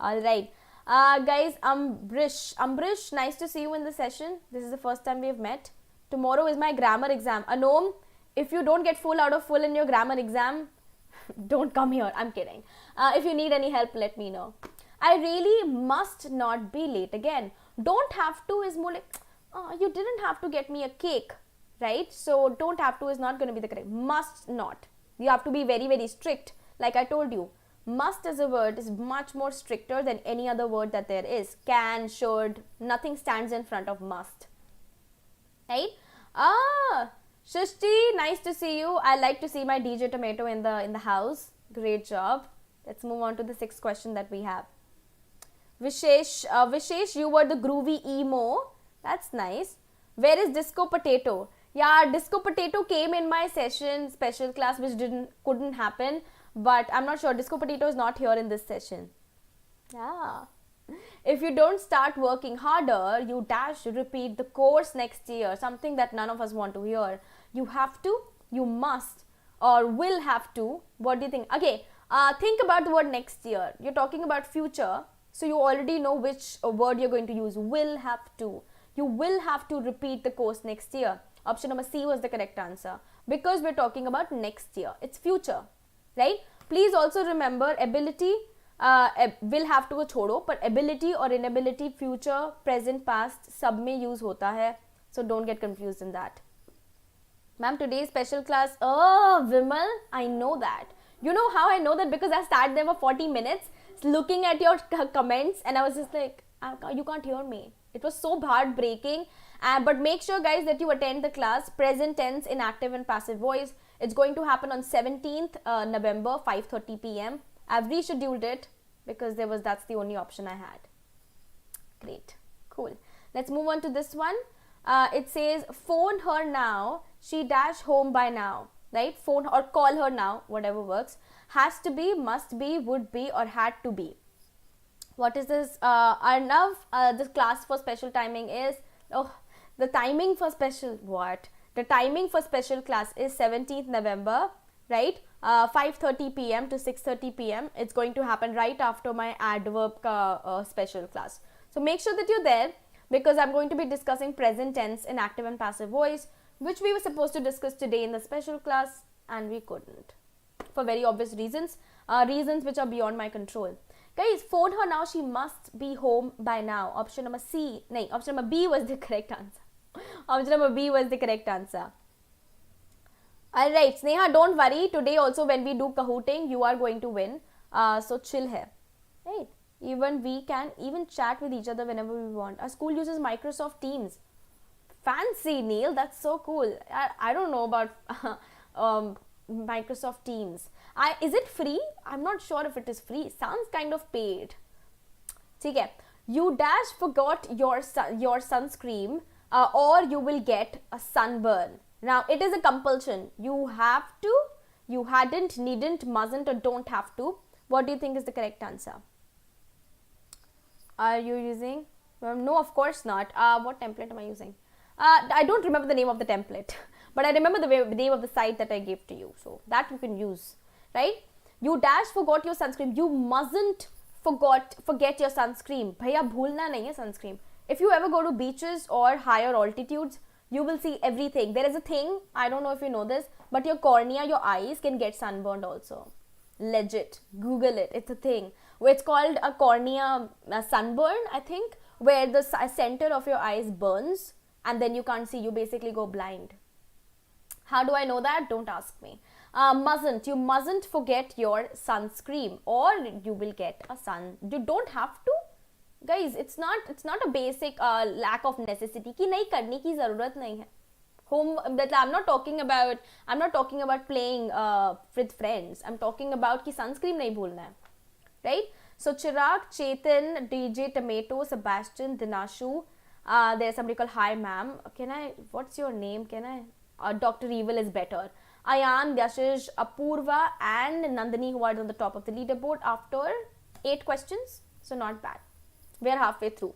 alright. Guys, Ambrish, nice to see you in the session. This is the first time we have met. Tomorrow is my grammar exam. Anom, if you don't get full out of full in your grammar exam, don't come here. I'm kidding. If you need any help, let me know. I really must not be late again. Don't have to is more like, you didn't have to get me a cake, right? So don't have to is not going to be the correct. Must not. You have to be very, very strict. Like I told you, must as a word is much more stricter than any other word that there is. Can, should, nothing stands in front of must. Right? Shishti, nice to see you. I like to see my DJ Tomato in the house. Great job. Let's move on to the sixth question that we have. Vishesh, you were the groovy emo. That's nice. Where is Disco Potato? Yeah, Disco Potato came in my session, special class, which couldn't happen. But I'm not sure. Disco Potato is not here in this session. Yeah. If you don't start working harder, you dash repeat the course next year. Something that none of us want to hear. You have to, you must, or will have to. What do you think? Okay, think about the word next year. You're talking about future. So you already know which word you're going to use. Will have to. You will have to repeat the course next year. Option number C was the correct answer. Because we're talking about next year. It's future. Right? Please also remember ability, will have to ko chodo, but ability or inability, future, present, past, sab mein use hota hai. So don't get confused in that. Ma'am, today's special class. Oh, Vimal, I know that. You know how I know that? Because I sat there for 40 minutes looking at your comments and I was just like, you can't hear me. It was so heartbreaking. But make sure, guys, that you attend the class. Present tense in active and passive voice. It's going to happen on 17th November, 5:30 p.m. I've rescheduled it because that's the only option I had. Great. Cool. Let's move on to this one. It says phone her now, she dash home by now, right? Phone or call her now, whatever works. Has to be, must be, would be, or had to be. What is this? Arnav, the class for special timing is, the timing for special, the timing for special class is 17th November, right? 5:30 p.m. to 6:30 p.m. It's going to happen right after my adverb special class. So make sure that you're there, because I'm going to be discussing present tense in active and passive voice, which we were supposed to discuss today in the special class, and we couldn't, for very obvious reasons, reasons which are beyond my control. Guys, phone her now, she must be home by now. Option number C, no, option number B was the correct answer. Option number B was the correct answer. Alright, Sneha, don't worry. Today also when we do Kahooting, you are going to win. So chill here. Right? Even we can even chat with each other whenever we want. Our school uses Microsoft Teams. Fancy, Neil. That's so cool. I don't know about Microsoft Teams. Is it free? I'm not sure if it is free. Sounds kind of paid. Okay. You dash forgot your sunscreen, or you will get a sunburn. Now, it is a compulsion. You have to, you hadn't, needn't, mustn't, or don't have to. What do you think is the correct answer? Are you using? No, of course not. What template am I using? I don't remember the name of the template, but I remember the name of the site that I gave to you. So, that you can use, right? You dash forgot your sunscreen. You mustn't forget your sunscreen. Bhaiya, bhulna nahi hai sunscreen. If you ever go to beaches or higher altitudes, you will see everything. There is a thing, I don't know if you know this, but your cornea, your eyes can get sunburned also. Legit. Google it. It's a thing. It's called a cornea sunburn, I think, where the center of your eyes burns and then you can't see. You basically go blind. How do I know that? Don't ask me. You mustn't forget your sunscreen, or you will get a sun. You don't have to. Guys, it's not a basic lack of necessity कि नहीं करने की ज़रूरत नहीं है. I'm not talking about playing with friends. I'm talking about कि sunscreen नहीं भूलना है, right? So Chirag, Chetan, DJ Tomato, Sebastian, Dinashu. There's somebody called Hi Ma'am. What's your name? Dr. Evil is better. Ayan, Yashish, Apurva, and Nandini, who are on the top of the leaderboard after 8 questions. So not bad. We are halfway through.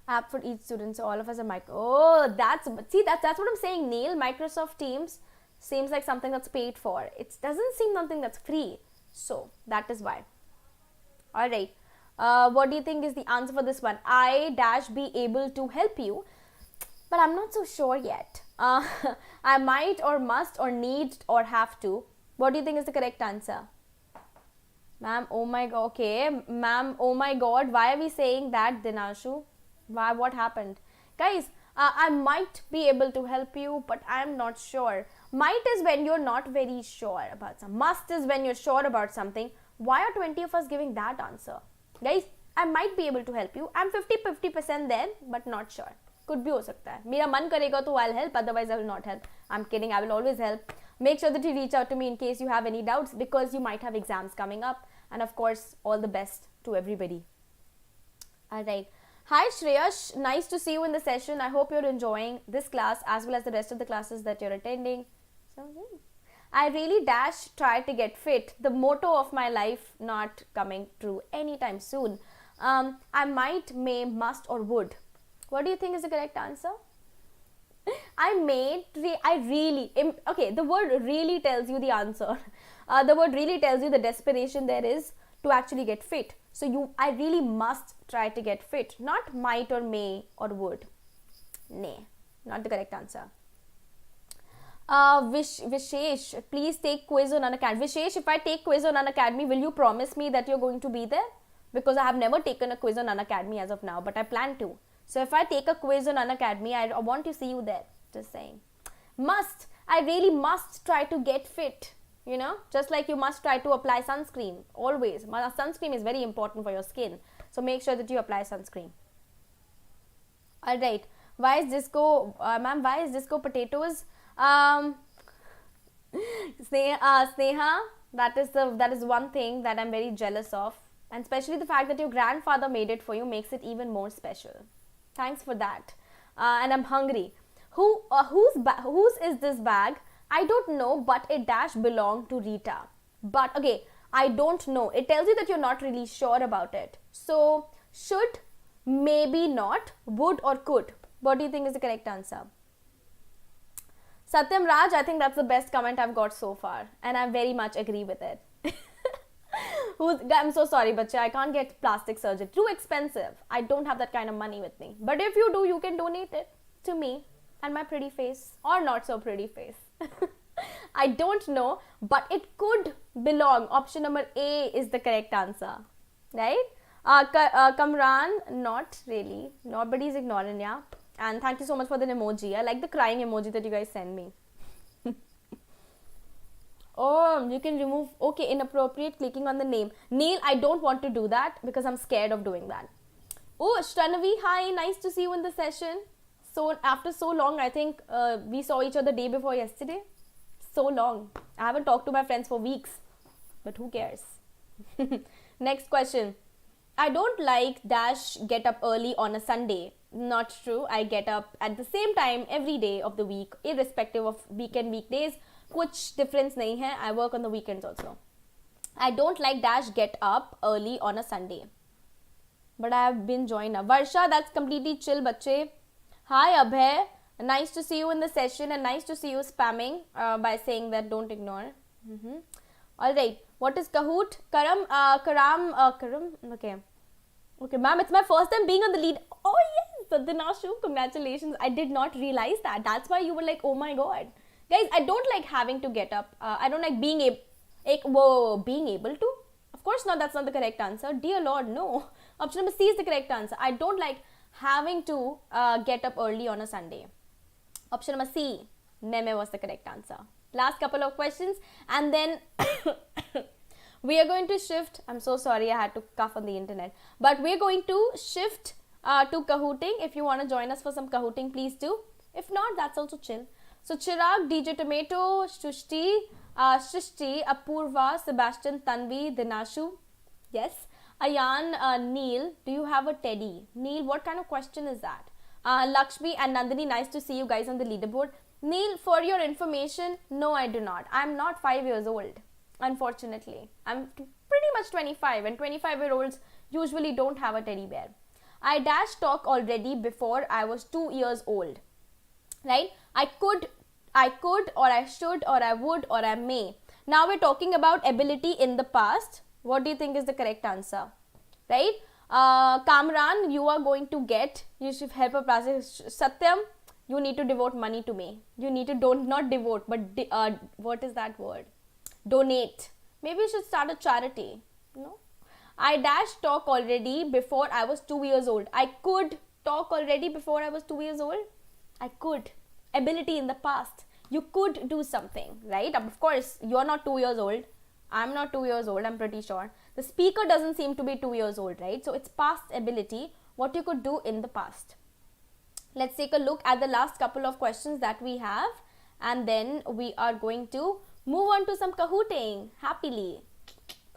App for each student, so all of us are Oh, that's what I'm saying, Neil. Microsoft Teams seems like something that's paid for. It doesn't seem something that's free. So that is why. Alright. What do you think is the answer for this one? I dash be able to help you, but I'm not so sure yet. I might or must or need or have to. What do you think is the correct answer? Ma'am, oh my god, okay. Ma'am, oh my god, why are we saying that, Dinashu? Why, what happened? Guys, I might be able to help you, but I'm not sure. Might is when you're not very sure about something. Must is when you're sure about something. Why are 20 of us giving that answer? Guys, I might be able to help you. I'm 50% there, but not sure. Could be हो सकता है. मेरा मन करेगा तो I'll help, otherwise I will not help. I'm kidding, I will always help. Make sure that you reach out to me in case you have any doubts, because you might have exams coming up. And of course, all the best to everybody. Alright. Hi Shreyash, nice to see you in the session. I hope you're enjoying this class as well as the rest of the classes that you're attending. So, yeah. I really try to get fit. The motto of my life not coming true anytime soon. I might, may, must, or would. What do you think is the correct answer? Okay, the word really tells you the answer. The word really tells you the desperation there is to actually get fit. So I really must try to get fit. Not might or may or would. Nay, not the correct answer. Vishesh, please take quiz on Unacademy. Vishesh, if I take quiz on Unacademy, will you promise me that you're going to be there? Because I have never taken a quiz on Unacademy as of now, but I plan to. So if I take a quiz on Unacademy, I want to see you there. Just saying. Must. I really must try to get fit. You know, just like you must try to apply sunscreen. Always. Sunscreen is very important for your skin. So make sure that you apply sunscreen. Alright. Why is disco, ma'am, why is disco potatoes? Sneha, that is one thing that I'm very jealous of. And especially the fact that your grandfather made it for you makes it even more special. Thanks for that. and I'm hungry. Whose is this bag? I don't know, but it dash belong to Rita. But okay, I don't know. It tells you that you're not really sure about it. So should, maybe not, would or could. What do you think is the correct answer? Satyam Raj, I think that's the best comment I've got so far, and I very much agree with it. I'm so sorry, bacha, I can't get plastic surgery. Too expensive. I don't have that kind of money with me. But if you do, you can donate it to me and my pretty face, or not so pretty face. I don't know, but it could belong. Option number A is the correct answer, right? Kamran, not really. Nobody's ignoring ya. And thank you so much for the emoji. I like the crying emoji that you guys send me. Oh, you can remove, okay, inappropriate clicking on the name. Neil, I don't want to do that because I'm scared of doing that. Oh, Shranavi, hi, nice to see you in the session. So after so long, I think we saw each other day before yesterday. So long. I haven't talked to my friends for weeks, but who cares? Next question. I don't like dash get up early on a Sunday. Not true. I get up at the same time every day of the week, irrespective of weekend, weekdays. Kuch difference nahi hai. I work on the weekends also. I don't like dash get up early on a Sunday. But I have been joined now. Varsha, that's completely chill, bache. Hi, Abhay. Nice to see you in the session, and nice to see you spamming by saying that don't ignore. Alright. What is Kahoot? Karam. Okay. Okay, ma'am, it's my first time being on the lead. Oh, yes. Dinashu, congratulations. I did not realize that. That's why you were like, oh my god. Guys, I don't like having to get up. I don't like being able to. Of course not, that's not the correct answer. Dear Lord, no. Option number C is the correct answer. I don't like having to get up early on a Sunday. Option number C, meme, was the correct answer. Last couple of questions, and then we are going to shift. I'm so sorry, I had to cough on the internet. But we're going to shift to Kahooting. If you want to join us for some Kahooting, please do. If not, that's also chill. So Chirag, DJ Tomato, Shrishti, Apurva, Sebastian, Tanvi, Dinashu. Yes. Ayan, Neil, do you have a teddy? Neil, what kind of question is that? Lakshmi and Nandini, nice to see you guys on the leaderboard. Neil, for your information, no, I do not. I'm not 5 years old, unfortunately. I'm pretty much 25, and 25-year-olds usually don't have a teddy bear. I dash talk already before I was 2 years old. Right? I could, or I should, or I would, or I may. Now we're talking about ability in the past. What do you think is the correct answer? Right? Kamran, you are going to get, you should help a process. Satyam, you need to devote money to me. You need to not devote, but what is that word? Donate. Maybe you should start a charity. No? I dash talk already before I was 2 years old. I could talk already before I was 2 years old. I could. Ability in the past. You could do something, right? Of course, you're not 2 years old. I'm not 2 years old, I'm pretty sure. The speaker doesn't seem to be 2 years old, right? So it's past ability, what you could do in the past. Let's take a look at the last couple of questions that we have, and then we are going to move on to some Kahooting happily.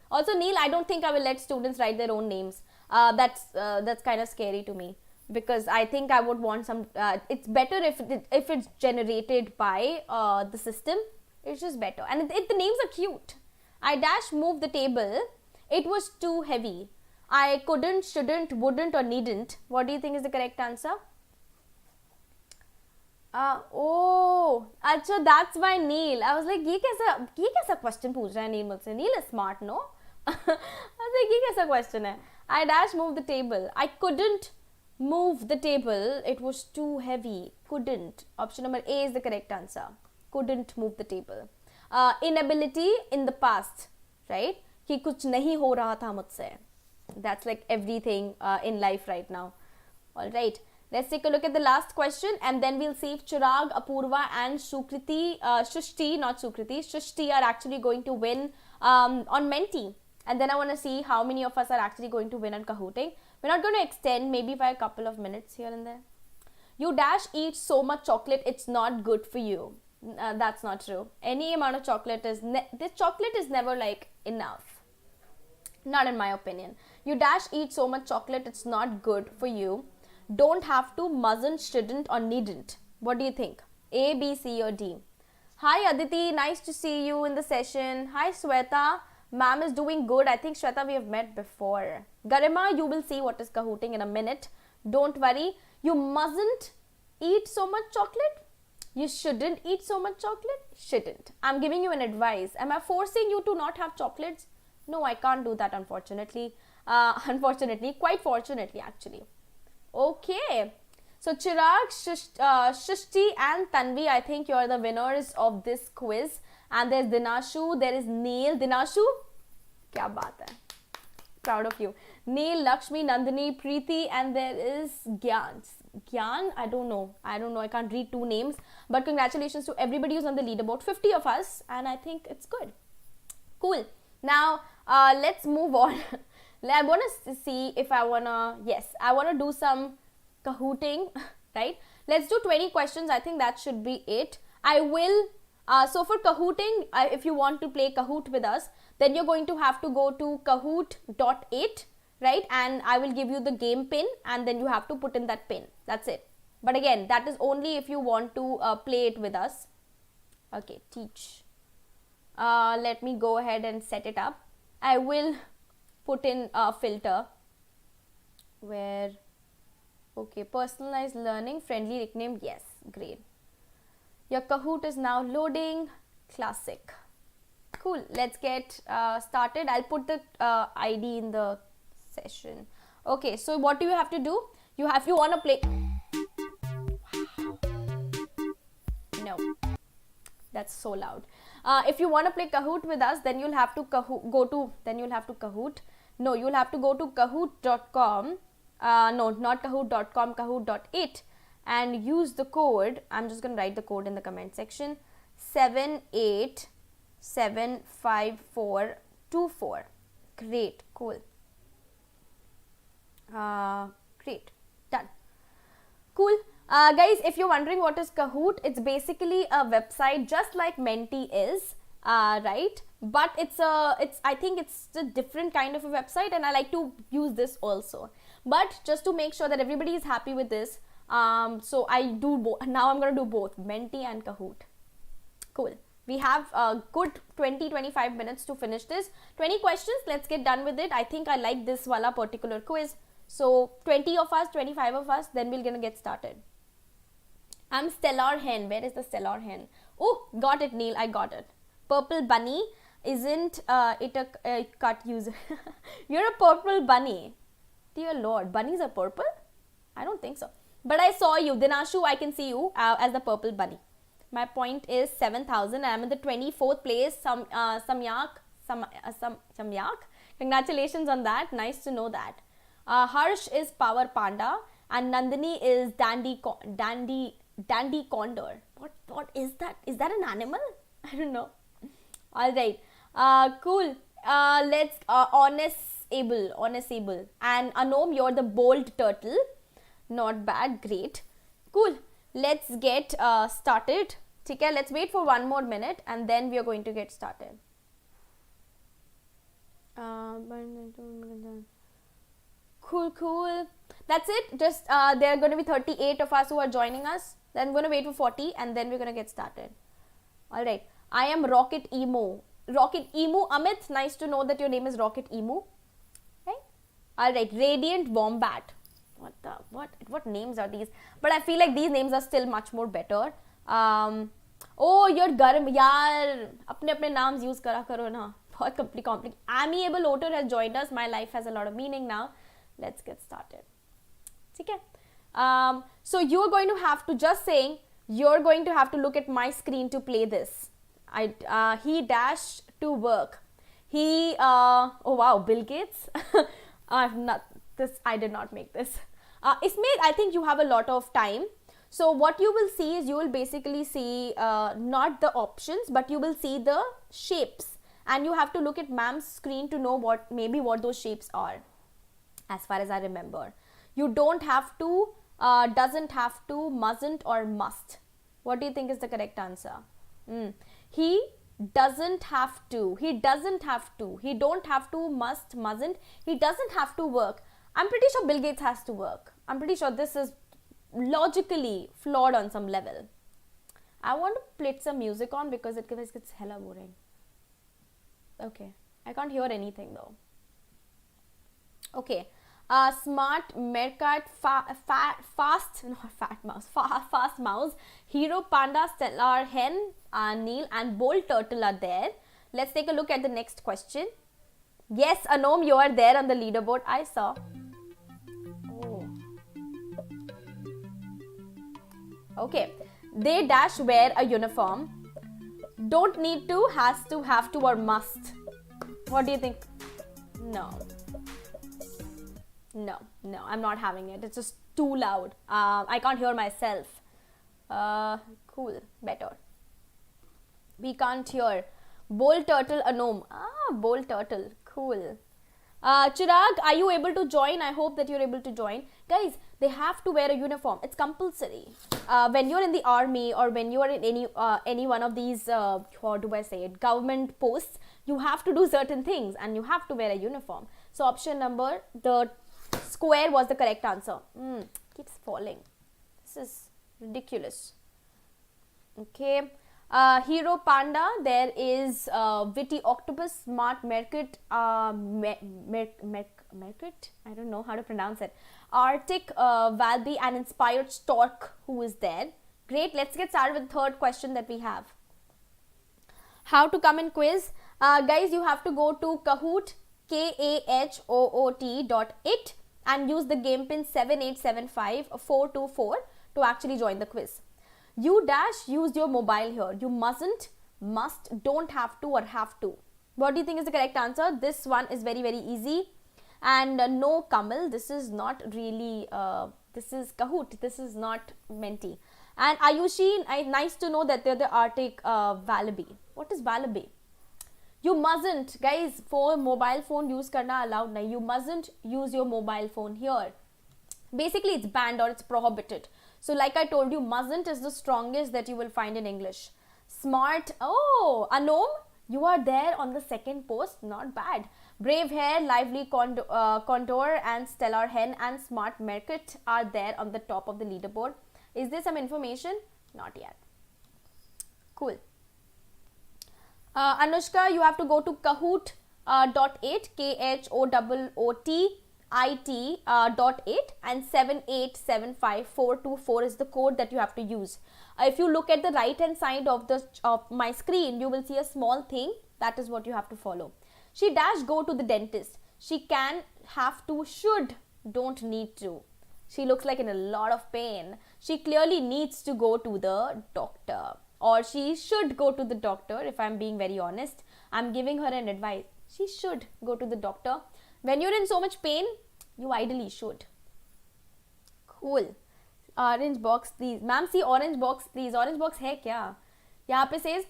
Also, Neil, I don't think I will let students write their own names. That's kind of scary to me, because I think I would want some. It's better if it's generated by the system. It's just better, and the names are cute. I dash move the table. It was too heavy. I couldn't, shouldn't, wouldn't, or needn't. What do you think is the correct answer? Oh, अच्छा, that's why Neil. I was like, ये कैसा question पूछ रहा है Neil मुझसे? Neil is smart, no? I was like, ये कैसा question है? I dash move the table. I couldn't move the table. It was too heavy. Couldn't. Option number A is the correct answer. Couldn't move the table. Inability in the past, right? कि कुछ नहीं हो रहा था मुझसे. That's like everything in life right now. All right. Let's take a look at the last question, and then we'll see if Chirag, Apurva, and Shukriti, Shushti are actually going to win on Menti. And then I want to see how many of us are actually going to win on Kahooting. We're not going to extend, maybe by a couple of minutes here and there. You dash eat so much chocolate, it's not good for you. That's not true. Any amount of chocolate is, this chocolate is never like enough. Not in my opinion. You dash eat so much chocolate, it's not good for you. Don't have to, mustn't, shouldn't, or needn't. What do you think? A, B, C, or D? Hi Aditi, nice to see you in the session. Hi Sweta, ma'am is doing good. I think Sweta we have met before. Garima, you will see what is Kahooting in a minute. Don't worry. You mustn't eat so much chocolate. You shouldn't eat so much chocolate. Shouldn't. I'm giving you an advice. Am I forcing you to not have chocolates? No, I can't do that unfortunately. Unfortunately, quite fortunately actually. Okay. So Chirag, Shishti and Tanvi, I think you're the winners of this quiz. And there's Dinashu, there is Neil. Dinashu, kya baat hai? Proud of you. Neil, Lakshmi, Nandini, Preeti, and there is Gyan. Gyan, I don't know. I can't read two names. But congratulations to everybody who's on the leaderboard. 50 of us, and I think it's good. Cool. Now, let's move on. I want to see if I want to do some Kahooting, right? Let's do 20 questions. I think that should be it. I will, so for Kahooting, if you want to play Kahoot with us, then you're going to have to go to kahoot.it, right? And I will give you the game pin and then you have to put in that pin. That's it. But again, that is only if you want to play it with us. Okay, teach. Let me go ahead and set it up. I will put in a filter where, okay, personalized learning, friendly nickname, yes, great. Your Kahoot is now loading, classic. Cool, let's get started. I'll put the ID in the session. Okay, so what do you have to do? You want to play, no, that's so loud. If you want to play Kahoot with us, then you'll have to Kahoot. No, you'll have to go to kahoot.com. No, not kahoot.com, kahoot.it, and use the code. I'm just going to write the code in the comment section. 7875424. Great, cool. Great, done. Cool. Guys, if you're wondering what is Kahoot, it's basically a website just like Menti is, right? But I think it's a different kind of a website, and I like to use this also. But just to make sure that everybody is happy with this, so I do now I'm going to do both Menti and Kahoot. Cool. We have a good 20-25 minutes to finish this. 20 questions, let's get done with it. I think I like this wala particular quiz. So 20 of us, 25 of us, then we're going to get started. I'm Stellar Hen. Where is the Stellar Hen? Oh, got it, Neil. I got it. Purple bunny. Isn't it a cut user? You're a purple bunny. Dear Lord, bunnies are purple? I don't think so. But I saw you. Dinashu, I can see you as the purple bunny. My point is 7,000. I'm in the 24th place. Samyak. Congratulations on that. Nice to know that. Harsh is Power Panda. And Nandini is Dandy Condor. What is that? Is that an animal? I don't know. Alright. Cool. Let's honestable. And Anom, you're the bold turtle. Not bad. Great. Cool. Let's get started. Okay, let's wait for 1 more minute and then we are going to get started. Cool. That's it. Just there are going to be 38 of us who are joining us. Then I'm going to wait for 40 and then we're going to get started. Alright. I am Rocket Emo. Amit, nice to know that your name is Rocket Emo. Right? Alright. Radiant Wombat. What names are these? But I feel like these names are still much more better. Oh, you're Garm. Yaar, apne names use kara karo na. Bahut complicated. Amiable Otter has joined us. My life has a lot of meaning now. Let's get started. Okay. So you're going to have to look at my screen to play this. He dashed to work. Oh wow, Bill Gates. I did not make this. I think you have a lot of time. So what you will see is you will basically see not the options, but you will see the shapes, and you have to look at ma'am's screen to know what those shapes are. As far as I remember, you don't have to, doesn't have to, mustn't, or must. What do you think is the correct answer? He doesn't have to. He don't have to, mustn't. He doesn't have to work. I'm pretty sure Bill Gates has to work. I'm pretty sure this is logically flawed on some level. I want to put some music on because it gets hella boring. Okay, I can't hear anything though. Okay, Smart Meerkat, Fast Mouse, Hero Panda, Stellar Hen, Neil and Bold Turtle are there. Let's take a look at the next question. Yes, Anom, you are there on the leaderboard. I saw. Oh. Okay, they dash wear a uniform. Don't need to, has to, have to, or must. What do you think? No, I'm not having it. It's just too loud. I can't hear myself. Cool, better. We can't hear. Bold Turtle, Anom. Bold Turtle, cool. Chirag, are you able to join? I hope that you're able to join. Guys, they have to wear a uniform. It's compulsory. When you're in the army or when you're in any one of these, what do I say it, government posts, you have to do certain things and you have to wear a uniform. So option number, the square was the correct answer. Keeps falling. This is ridiculous. Okay. Hero Panda, there is Witty Octopus, Smart Merkit, Merkit, I don't know how to pronounce it, Arctic Valby and Inspired Stork, who is there. Great, let's get started with the third question that we have. How to come in quiz? Guys, you have to go to Kahoot, KAHOOT.it and use the game pin 7875424 to actually join the quiz. You dash use your mobile here. You mustn't, must, don't have to, or have to. What do you think is the correct answer? This one is very, very easy. And no Kamal, this is not really, this is Kahoot, this is not Menti. And Ayushi, nice to know that they're the Arctic Wallaby. What is Wallaby? You mustn't, guys, for mobile phone use karna allowed nahi. You mustn't use your mobile phone here. Basically, it's banned or it's prohibited. So like I told you, mustn't is the strongest that you will find in English. Smart, oh, Anom, you are there on the second post, not bad. Brave Hair, Lively Contour and Stellar Hen and Smart Merkit are there on the top of the leaderboard. Is there some information? Not yet. Cool. Anushka, you have to go to Kahoot.it, KHOOOTIT.8 and 7875424 is the code that you have to use. If you look at the right hand side of my screen, you will see a small thing. That is what you have to follow. She dash go to the dentist. She can, have to, should, don't need to. She looks like in a lot of pain. She clearly needs to go to the doctor. Or she should go to the doctor. If I'm being very honest, I'm giving her an advice. She should go to the doctor. When you're in so much pain, you ideally should. Cool. Orange box, please. Ma'am, see orange box, please. Orange box hai kya? Yahan pe says,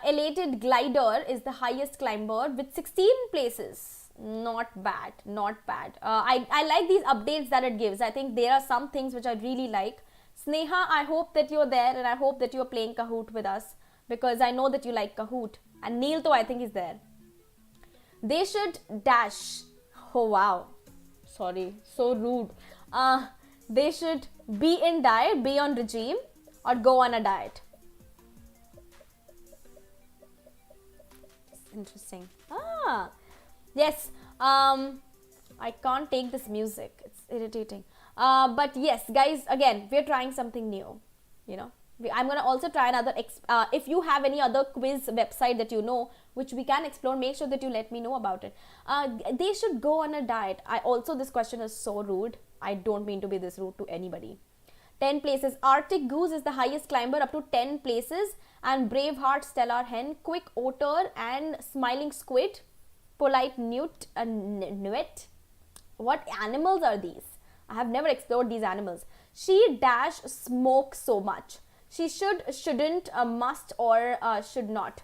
elated glider is the highest climber with 16 places. Not bad, not bad. I like these updates that it gives. I think there are some things which I really like. Sneha, I hope that you're there and I hope that you're playing Kahoot with us because I know that you like Kahoot. And Neil, though, I think is there. They should dash. Oh, wow. Sorry, so rude. They should be in diet, be on regime, or go on a diet. Interesting. Yes. I can't take this music. It's irritating. But yes, guys, again, we're trying something new. You know, I'm going to also try another. If you have any other quiz website that you know, which we can explore, make sure that you let me know about it. They should go on a diet. This question is so rude. I don't mean to be this rude to anybody. 10 places. Arctic Goose is the highest climber up to 10 places. And Braveheart, Stellar Hen, Quick Otter and Smiling Squid, Polite Newt, Nuet. What animals are these? I have never explored these animals. She dash smoke so much. She should, shouldn't, must or should not.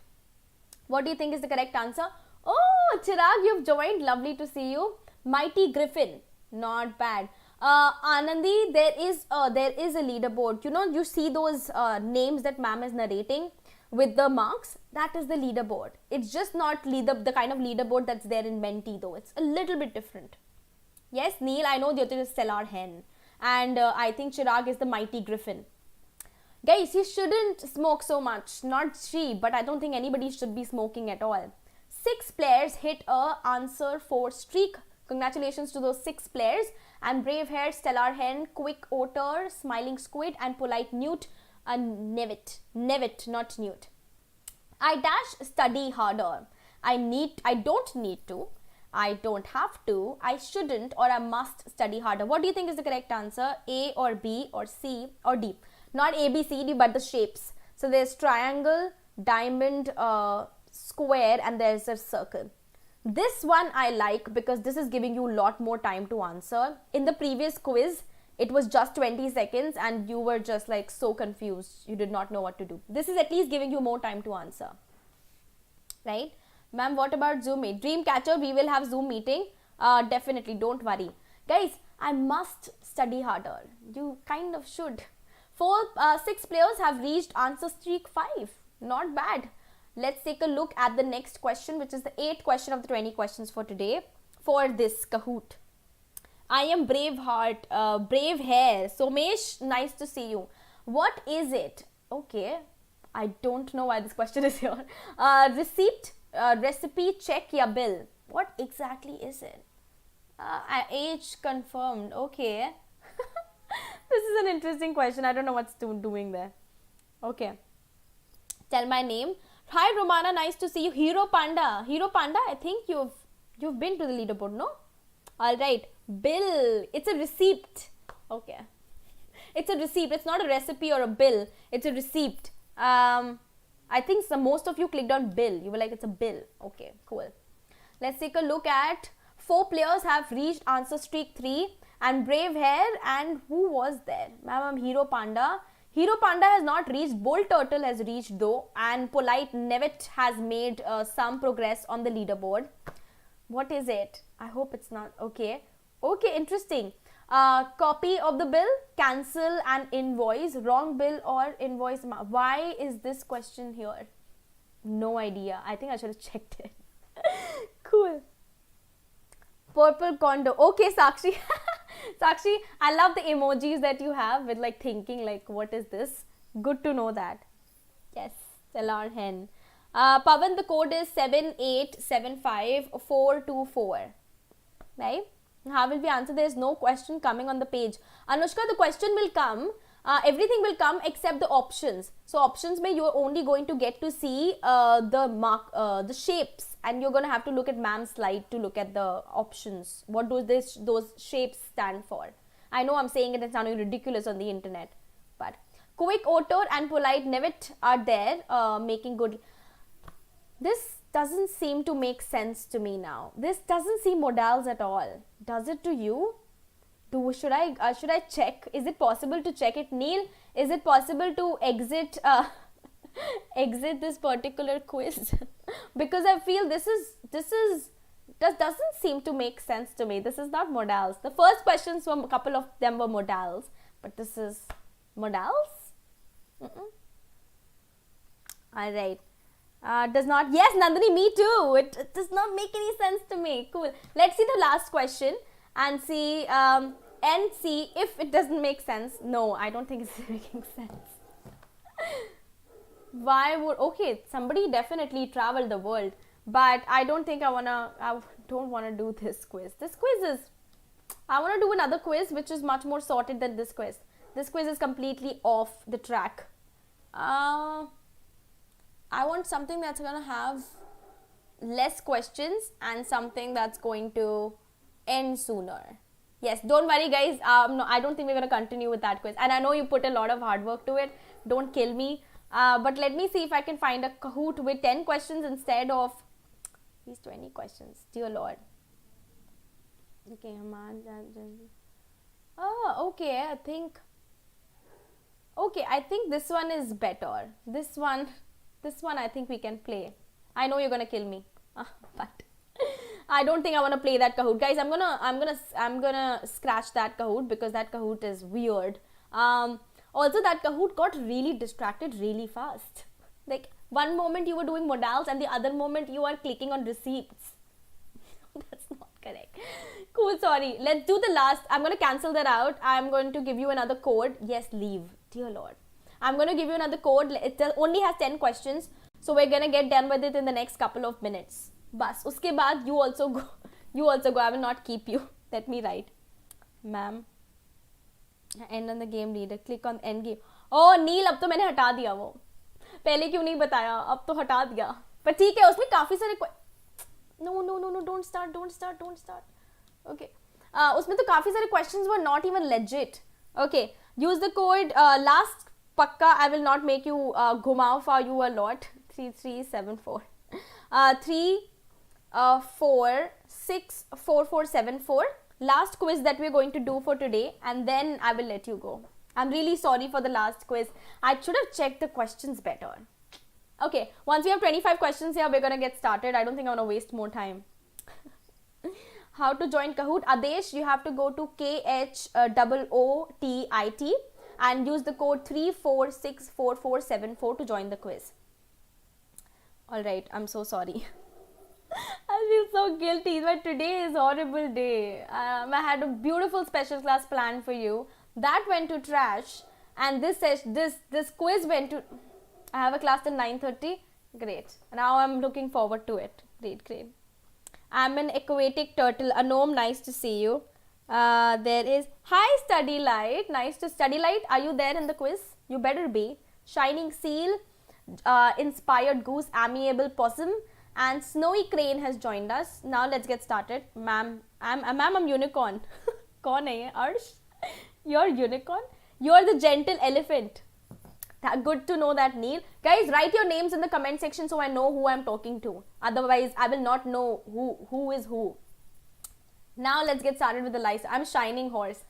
What do you think is the correct answer? Oh, Chirag, you've joined. Lovely to see you. Mighty Griffin. Not bad. Anandi, there is a leaderboard. You know, you see those names that ma'am is narrating with the marks. That is the leaderboard. It's just not the kind of leaderboard that's there in Menti though. It's a little bit different. Yes, Neil, I know Jyotir is Stellar Hen. And I think Chirag is the Mighty Griffin. Guys, you shouldn't smoke so much. Not she, but I don't think anybody should be smoking at all. 6 players hit a answer 4 streak. Congratulations to those 6 players. And Brave Hair, Stellar Hen, Quick Otter, Smiling Squid, and Polite Newt, and Nevit. Nevit, not Newt. I dash study harder. I don't need to. I don't have to. I shouldn't, or I must study harder. What do you think is the correct answer? A or B or C or D? Not A, B, C, D, but the shapes. So there's triangle, diamond, square, and there's a circle. This one I like because this is giving you a lot more time to answer. In the previous quiz, it was just 20 seconds and you were just like so confused. You did not know what to do. This is at least giving you more time to answer. Right? Ma'am, what about Zoom meet? Dreamcatcher, we will have Zoom meeting. Definitely, don't worry. Guys, I must study harder. You kind of should. 6 players have reached answer streak 5. Not bad. Let's take a look at the next question, which is the 8th question of the 20 questions for today. For this Kahoot. I am Braveheart, Brave Hair. Somesh, nice to see you. What is it? Okay. I don't know why this question is here. Receipt, recipe, check, ya bill. What exactly is it? Age confirmed. Okay. This is an interesting question. I don't know what's doing there. Okay. Tell my name. Hi Romana, nice to see you. Hero Panda. Hero Panda, I think you've been to the leaderboard, no? Alright. Bill. It's a receipt. Okay. It's a receipt. It's not a recipe or a bill. It's a receipt. I think most of you clicked on bill. You were like, it's a bill. Okay, cool. Let's take a look at 4 players have reached answer streak 3. And Brave Hair, and who was there? Ma'am, I'm Hero Panda. Hero Panda has not reached. Bull Turtle has reached though. And Polite Nevet has made some progress on the leaderboard. What is it? I hope it's not. Okay. Okay, interesting. Copy of the bill, cancel and invoice. Wrong bill or invoice. Why is this question here? No idea. I think I should have checked it. Cool. Purple condo. Okay, Sakshi. Sakshi, I love the emojis that you have with like thinking like what is this? Good to know that. Yes, Stellar Hen. Pavan, the code is 7875424. Right? How will we answer? There is no question coming on the page. Anushka, the question will come. Everything will come except the options. So options may you are only going to get to see the shapes, and you're going to have to look at ma'am's slide to look at the options. What do those shapes stand for? I know I'm saying it and sounding ridiculous on the internet, but Quick Otter and Polite Nevet are there making good. This doesn't seem to make sense to me now. This doesn't seem Modals at all. Does it to you? Should I check? Is it possible to check it? Neil, is it possible to exit exit this particular quiz? Because I feel this doesn't seem to make sense to me. This is not Modals. The first questions were a couple of them were Modals, but this is Modals. All right. Does not. Yes, Nandini, me too. It does not make any sense to me. Cool. Let's see the last question and see if it doesn't make sense. No, I don't think it's making sense. Why would, okay, somebody definitely traveled the world, but I don't think I don't want to do this quiz. This quiz is, I want to do another quiz which is much more sorted than this quiz. This quiz is completely off the track. I want something that's going to have less questions and something that's going to end sooner. Yes, don't worry guys. No, I don't think we're going to continue with that quiz. And I know you put a lot of hard work to it. Don't kill me. But let me see if I can find a Kahoot with 10 questions instead of these 20 questions. Dear Lord. Okay, okay, I think this one is better. This one I think we can play. I know you're gonna kill me, but I don't think I want to play that Kahoot, guys. I'm gonna scratch that Kahoot because that Kahoot is weird. Also, that Kahoot got really distracted really fast. Like one moment you were doing Modals and the other moment you are clicking on receipts. That's not correct. Cool, sorry. Let's do the last. I'm going to cancel that out. I'm going to give you another code. Yes, leave. Dear Lord. I'm going to give you another code. It only has 10 questions. So we're going to get done with it in the next couple of minutes. Bas, uske baad you also go. You also go. I will not keep you. Let me write. Ma'am. End on the game leader. Click on end game. Oh, Neil, अब तो मैंने हटा दिया वो. पहले क्यों नहीं बताया? अब तो हटा दिया. पर ठीक है, उसमें काफी सारे No, don't start. Okay. उसमें तो काफी सारे questions were not even legit. Okay. Use the code last pakka. I will not make you घुमाओ for you a lot. 3374. 3464474. Last quiz that we're going to do for today, and then I will let you go. I'm really sorry for the last quiz. I should have checked the questions better. Okay, once we have 25 questions here, we're going to get started. I don't think I want to waste more time. How to join Kahoot? Adesh, you have to go to KHOOTIT and use the code 3464474 to join the quiz. Alright, I'm so sorry. I feel so guilty, but today is a horrible day. I had a beautiful special class planned for you. That went to trash, and this quiz went to... I have a class till 9:30. Great. Now I'm looking forward to it. Great. I'm an aquatic turtle. Anom, nice to see you. There is... Hi, Study Light. Nice to... Study Light, are you there in the quiz? You better be. Shining Seal, Inspired Goose, Amiable Possum, and Snowy Crane has joined us. Now let's get started. Ma'am, I'm unicorn. Kaun hai ye? Arsh? You're unicorn? You're the gentle elephant. Good to know that, Neil. Guys, write your names in the comment section so I know who I'm talking to. Otherwise, I will not know who is who. Now let's get started with the lies. I'm Shining Horse.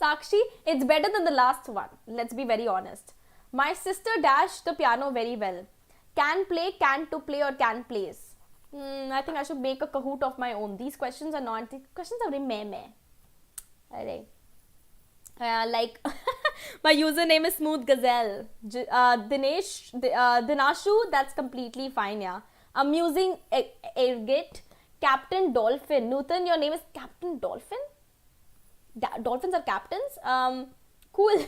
Sakshi, it's better than the last one. Let's be very honest. My sister dashed the piano very well. Can play, can to play, or can plays. I think I should make a Kahoot of my own. These questions are not... These questions are very meh. Alright. Like... My username is Smooth Gazelle. Dinashu, that's completely fine, yeah. Amusing Ergit. Captain Dolphin. Nutan, your name is Captain Dolphin? Dolphins are captains? Cool.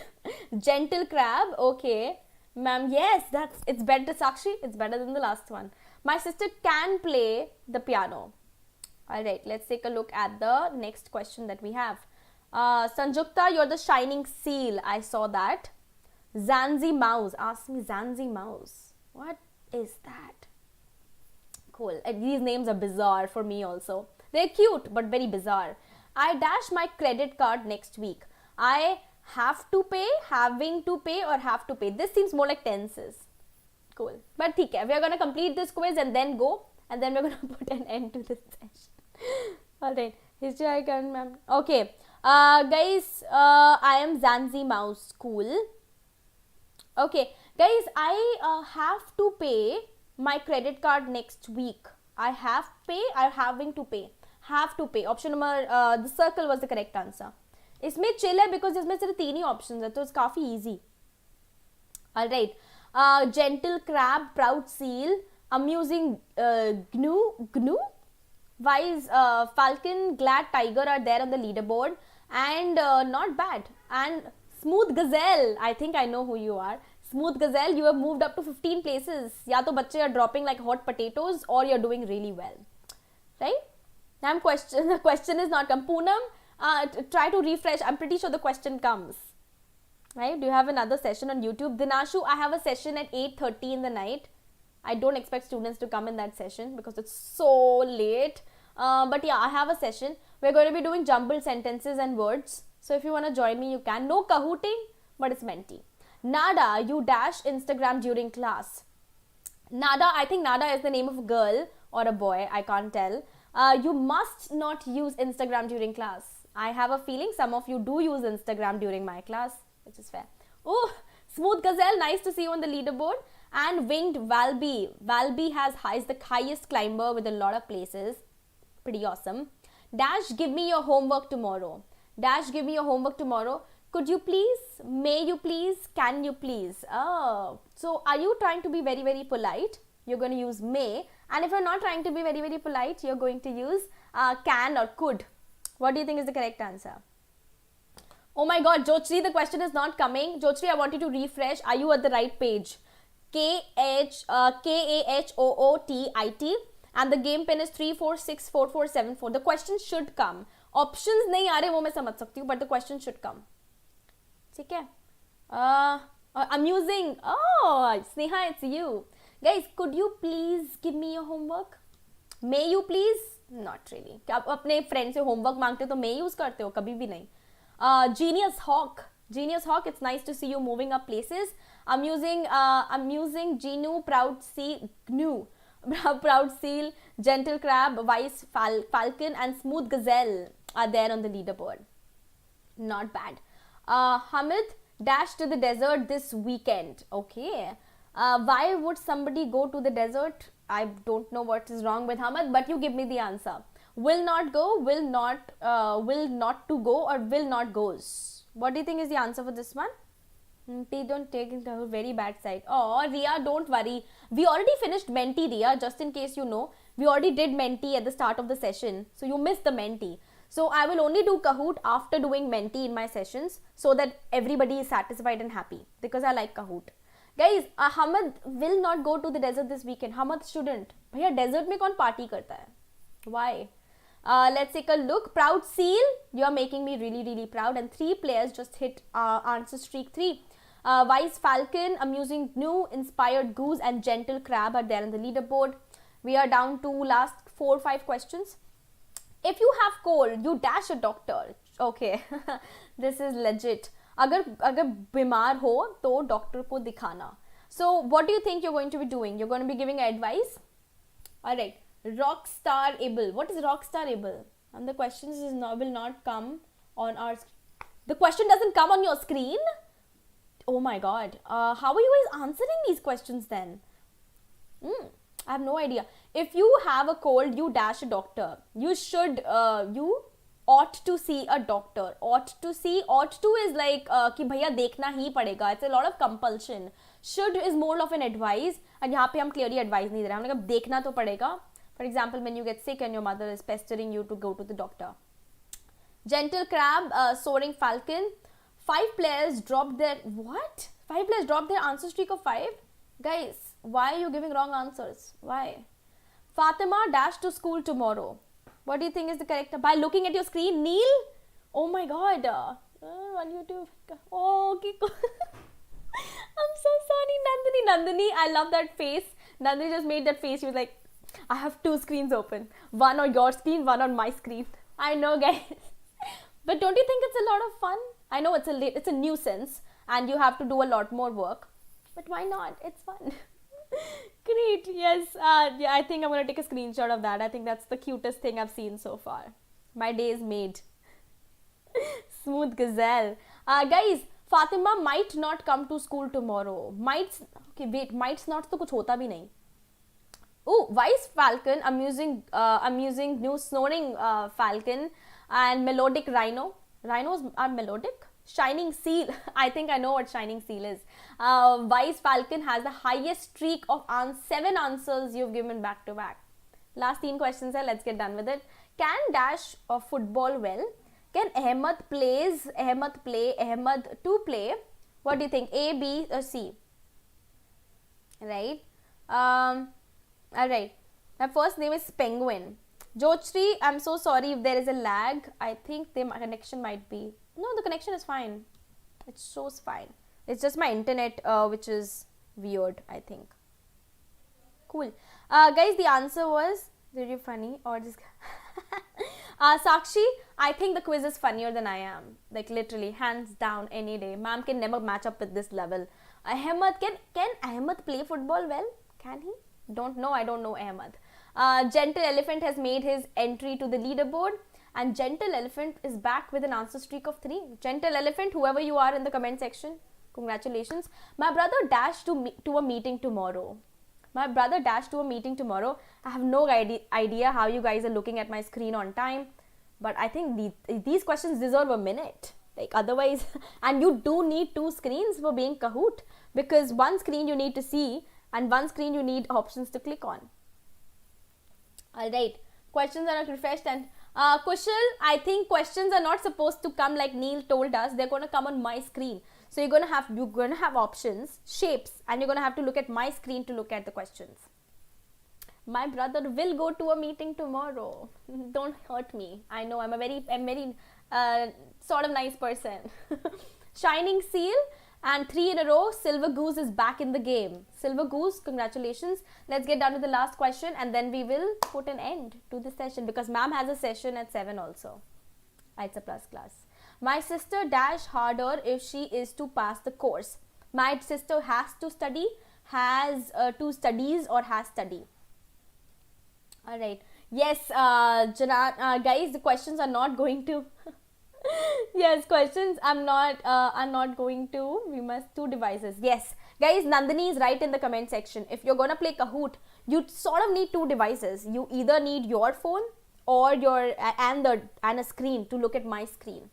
Gentle Crab. Okay. Ma'am, yes, it's better, Sakshi. It's better than the last one. My sister can play the piano. Alright, let's take a look at the next question that we have. Sanjukta, you're the shining seal. I saw that. Zanzi Mouse. Ask me Zanzi Mouse. What is that? Cool. These names are bizarre for me also. They're cute, but very bizarre. I dash my credit card next week. I have to pay, having to pay, or have to pay. This seems more like tenses. Cool. But theek hai. We are going to complete this quiz and then go. And then we're going to put an end to this session. Alright. History icon, ma'am. Okay. Guys, I am Zanzi Mouse. Cool. Okay. Guys, I have to pay my credit card next week. I have pay, I'm having to pay. Have to pay. Option number, the circle was the correct answer. इसमें chill है because इसमें सिर्फ 3 ही options है तो it's काफी easy. Alright. Gentle crab, proud seal, amusing gnu, wise falcon, glad tiger are there on the leaderboard, and not bad. And smooth gazelle, I think I know who you are. Smooth gazelle, you have moved up to 15 places. या तो बच्चे are dropping like hot potatoes or you're doing really well. Right? Now the question is not come. Poonam, try to refresh. I'm pretty sure the question comes. Right? Do you have another session on YouTube? Dinashu, I have a session at 8:30 in the night. I don't expect students to come in that session because it's so late. But yeah, I have a session. We're going to be doing jumbled sentences and words. So if you want to join me, you can. No Kahooting, but it's menti. Nada, you dash Instagram during class. Nada, I think Nada is the name of a girl or a boy. I can't tell. You must not use Instagram during class. I have a feeling some of you do use Instagram during my class, which is fair. Oh, Smooth Gazelle, nice to see you on the leaderboard. And Winged Valby. Valby is the highest climber with a lot of places. Pretty awesome. Dash, give me your homework tomorrow. Dash, give me your homework tomorrow. Could you please? May you please? Can you please? Oh, so are you trying to be very, very polite? You're going to use may. And if you're not trying to be very, very polite, you're going to use can or could. What do you think is the correct answer? Oh my god, Jochri, the question is not coming. Jochri, I want you to refresh. Are you at the right page? KAHOOTIT, and the game pin is 3464474. The question should come. Options नहीं आ रहे वो मैं समझ सकती हूँ, but the question should come. ठीक है? Amusing. Oh, Sneha, it's you. Guys, could you please give me your homework? May you please? Not really. क्या आप अपने friend से homework मांगते हो तो may use करते हो? कभी भी नहीं. Genius Hawk. Genius Hawk, it's nice to see you moving up places. Amusing Genu, Proud Seal, Gnu, Proud Seal, Gentle Crab, Wise Falcon, and Smooth Gazelle are there on the leaderboard. Not bad. Hamid, dash to the desert this weekend. Okay. Why would somebody go to the desert? I don't know what is wrong with Hamid, but you give me the answer. Will not go, will not to go, or will not goes. What do you think is the answer for this one? Please don't take it to a very bad side. Oh, Ria, don't worry. We already finished Menti, Ria, just in case you know. We already did Menti at the start of the session. So you missed the Menti. So I will only do Kahoot after doing Menti in my sessions so that everybody is satisfied and happy because I like Kahoot. Guys, Hamad will not go to the desert this weekend. Hamad shouldn't. Bhaiya, desert mein kaun party karta hai? Why? Let's take a look. Proud Seal, you are making me really, really proud. And 3 players just hit answer streak 3. Wise Falcon, Amusing Gnu, Inspired Goose, and Gentle Crab are there on the leaderboard. We are down to last 4-5 questions. If you have cold, you dash a doctor. Okay, this is legit. अगर बीमार हो तो doctor को दिखाना. So what do you think you're going to be doing? You're going to be giving advice? Alright. Rockstar able. What is Rockstar able? And the questions will not come on our screen. The question doesn't come on your screen? Oh my god. How are you guys answering these questions then? I have no idea. If you have a cold, you dash a doctor. You should, you ought to see a doctor. Ought to is like कि भैया देखना ही पड़ेगा. It's a lot of compulsion. Should is more of an advice. And यहाँ पे हम clearly advice नहीं दे रहे. हमने कहा देखना तो पड़ेगा. For example, when you get sick and your mother is pestering you to go to the doctor. Gentle Crab, Soaring Falcon. 5 players dropped their... What? 5 players dropped their answer streak of 5? Guys, why are you giving wrong answers? Why? Fatima, dash to school tomorrow. What do you think is the correct... By looking at your screen, Neil? Oh my god. On YouTube. Oh, okay. I'm so sorry, Nandini. I love that face. Nandini just made that face. She was like, I have 2 screens open. One on your screen, one on my screen. I know, guys. But don't you think it's a lot of fun? I know it's a nuisance and you have to do a lot more work. But why not? It's fun. Great. Yes. Yeah, I think I'm going to take a screenshot of that. I think that's the cutest thing I've seen so far. My day is made. Smooth Gazelle. Guys, Fatima might not come to school tomorrow. Might. Okay, wait. Might's not to kuch hota bhi nahi. Oh, Wise Falcon, amusing new Snoring Falcon, and Melodic Rhino. Rhinos are melodic. Shining Seal. I think I know what Shining Seal is. Wise Falcon has the highest streak of 7 answers you've given back to back. Last 3 questions hai. Let's get done with it. Can dash football well? Can Ahmed play? Ahmed to play? What do you think? A, B, or C? Right. Alright. My first name is Penguin. Jochri, I'm so sorry if there is a lag. I think the connection might be... No, the connection is fine. It shows fine. It's just my internet which is weird, I think. Cool. Guys, the answer was... Really funny or just... Sakshi, I think the quiz is funnier than I am. Like literally, hands down, any day. Ma'am can never match up with this level. Ahmed, can Ahmed play football well? Can he? Don't know. I don't know Ahmed. Gentle Elephant has made his entry to the leaderboard. And Gentle Elephant is back with an answer streak of 3. Gentle Elephant, whoever you are in the comment section, congratulations. My brother dashed to a meeting tomorrow. I have no idea how you guys are looking at my screen on time. But I think these questions deserve a minute. Like otherwise, and you do need 2 screens for being Kahoot. Because one screen you need to see and one screen you need options to click on. Alright, questions are refreshed and Kushal, I think questions are not supposed to come like Neil told us. They're going to come on my screen. So you're going to have options, shapes, and you're going to have to look at my screen to look at the questions. My brother will go to a meeting tomorrow. Don't hurt me. I know I'm very sort of nice person. Shining Seal and 3 in a row. Silver Goose is back in the game. Silver Goose, congratulations. Let's get down to the last question and then we will put an end to the session because ma'am has a session at 7 also. It's a plus class. My sister dash harder if she is to pass the course. My sister has to study, has to studies or has study. Alright. Yes, guys, the questions are not going to... yes, questions are not going to. We must 2 devices. Yes, guys, Nandini is right in the comment section. If you're gonna play Kahoot, you sort of need 2 devices. You either need your phone or and a screen to look at my screen.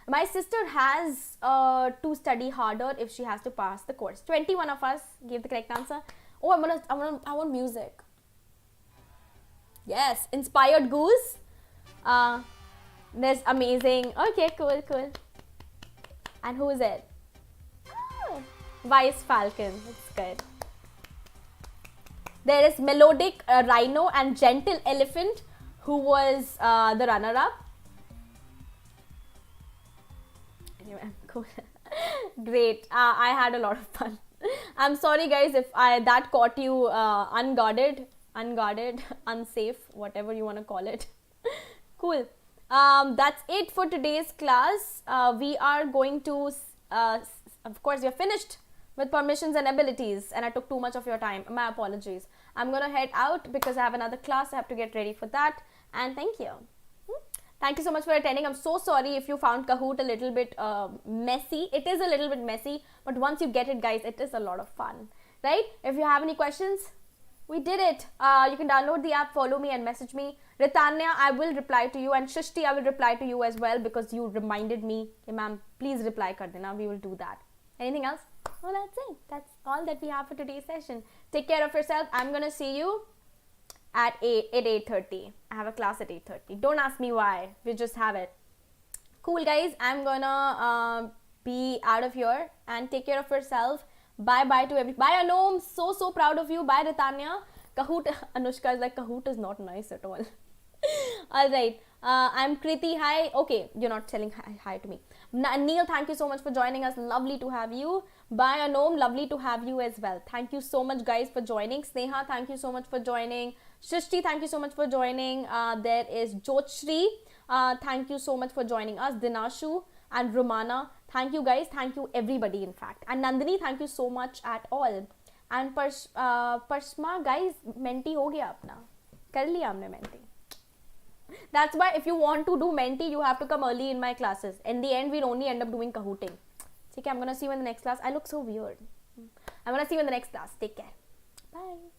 My sister has to study harder if she has to pass the course. 21 of us gave the correct answer. Oh, I want music. Yes, inspired goose. There's amazing. Okay, cool. And who is it? Oh, Vice Falcon. It's good. There is melodic rhino and gentle elephant, who was the runner-up. Anyway, cool. Great. I had a lot of fun. I'm sorry, guys, if that caught you unguarded, unsafe, whatever you want to call it. Cool. That's it for today's class. We are going to, of course, we are finished with permissions and abilities, and I took too much of your time. My apologies. I'm going to head out because I have another class. I have to get ready for that. And thank you. Thank you so much for attending. I'm so sorry if you found Kahoot a little bit messy. It is a little bit messy, but once you get it, guys, it is a lot of fun, right? If you have any questions, we did it. You can download the app, follow me and message me. Ritanya, I will reply to you, and Shrishti, I will reply to you as well because you reminded me. Hey, ma'am, please reply kar dena. We will do that. Anything else? Well, that's it. That's all that we have for today's session. Take care of yourself. I'm going to see you at 8:30. I have a class at 8:30. Don't ask me why. We just have it. Cool, guys. I'm going to be out of here and take care of yourself. Bye-bye to everybody. Bye, Anom. So proud of you. Bye, Ritanya. Kahoot. Anushka is like, Kahoot is not nice at all. Alright. I'm Kriti. Hi. Okay, you're not telling hi to me. Neil, thank you so much for joining us. Lovely to have you. Bye, Anom. Lovely to have you as well. Thank you so much, guys, for joining. Sneha, thank you so much for joining. Shrishti, thank you so much for joining. There is Jyothshri. Thank you so much for joining us. Dinashu and Romana. Thank you, guys. Thank you, everybody, in fact. And Nandini, thank you so much at all. And Parshma, guys, menti ho gaya apna. Kar liya humne menti. That's why if you want to do menti, you have to come early in my classes. In the end, we'll only end up doing Kahooting. Okay, I'm going to see you in the next class. I look so weird. I'm going to see you in the next class. Take care. Bye.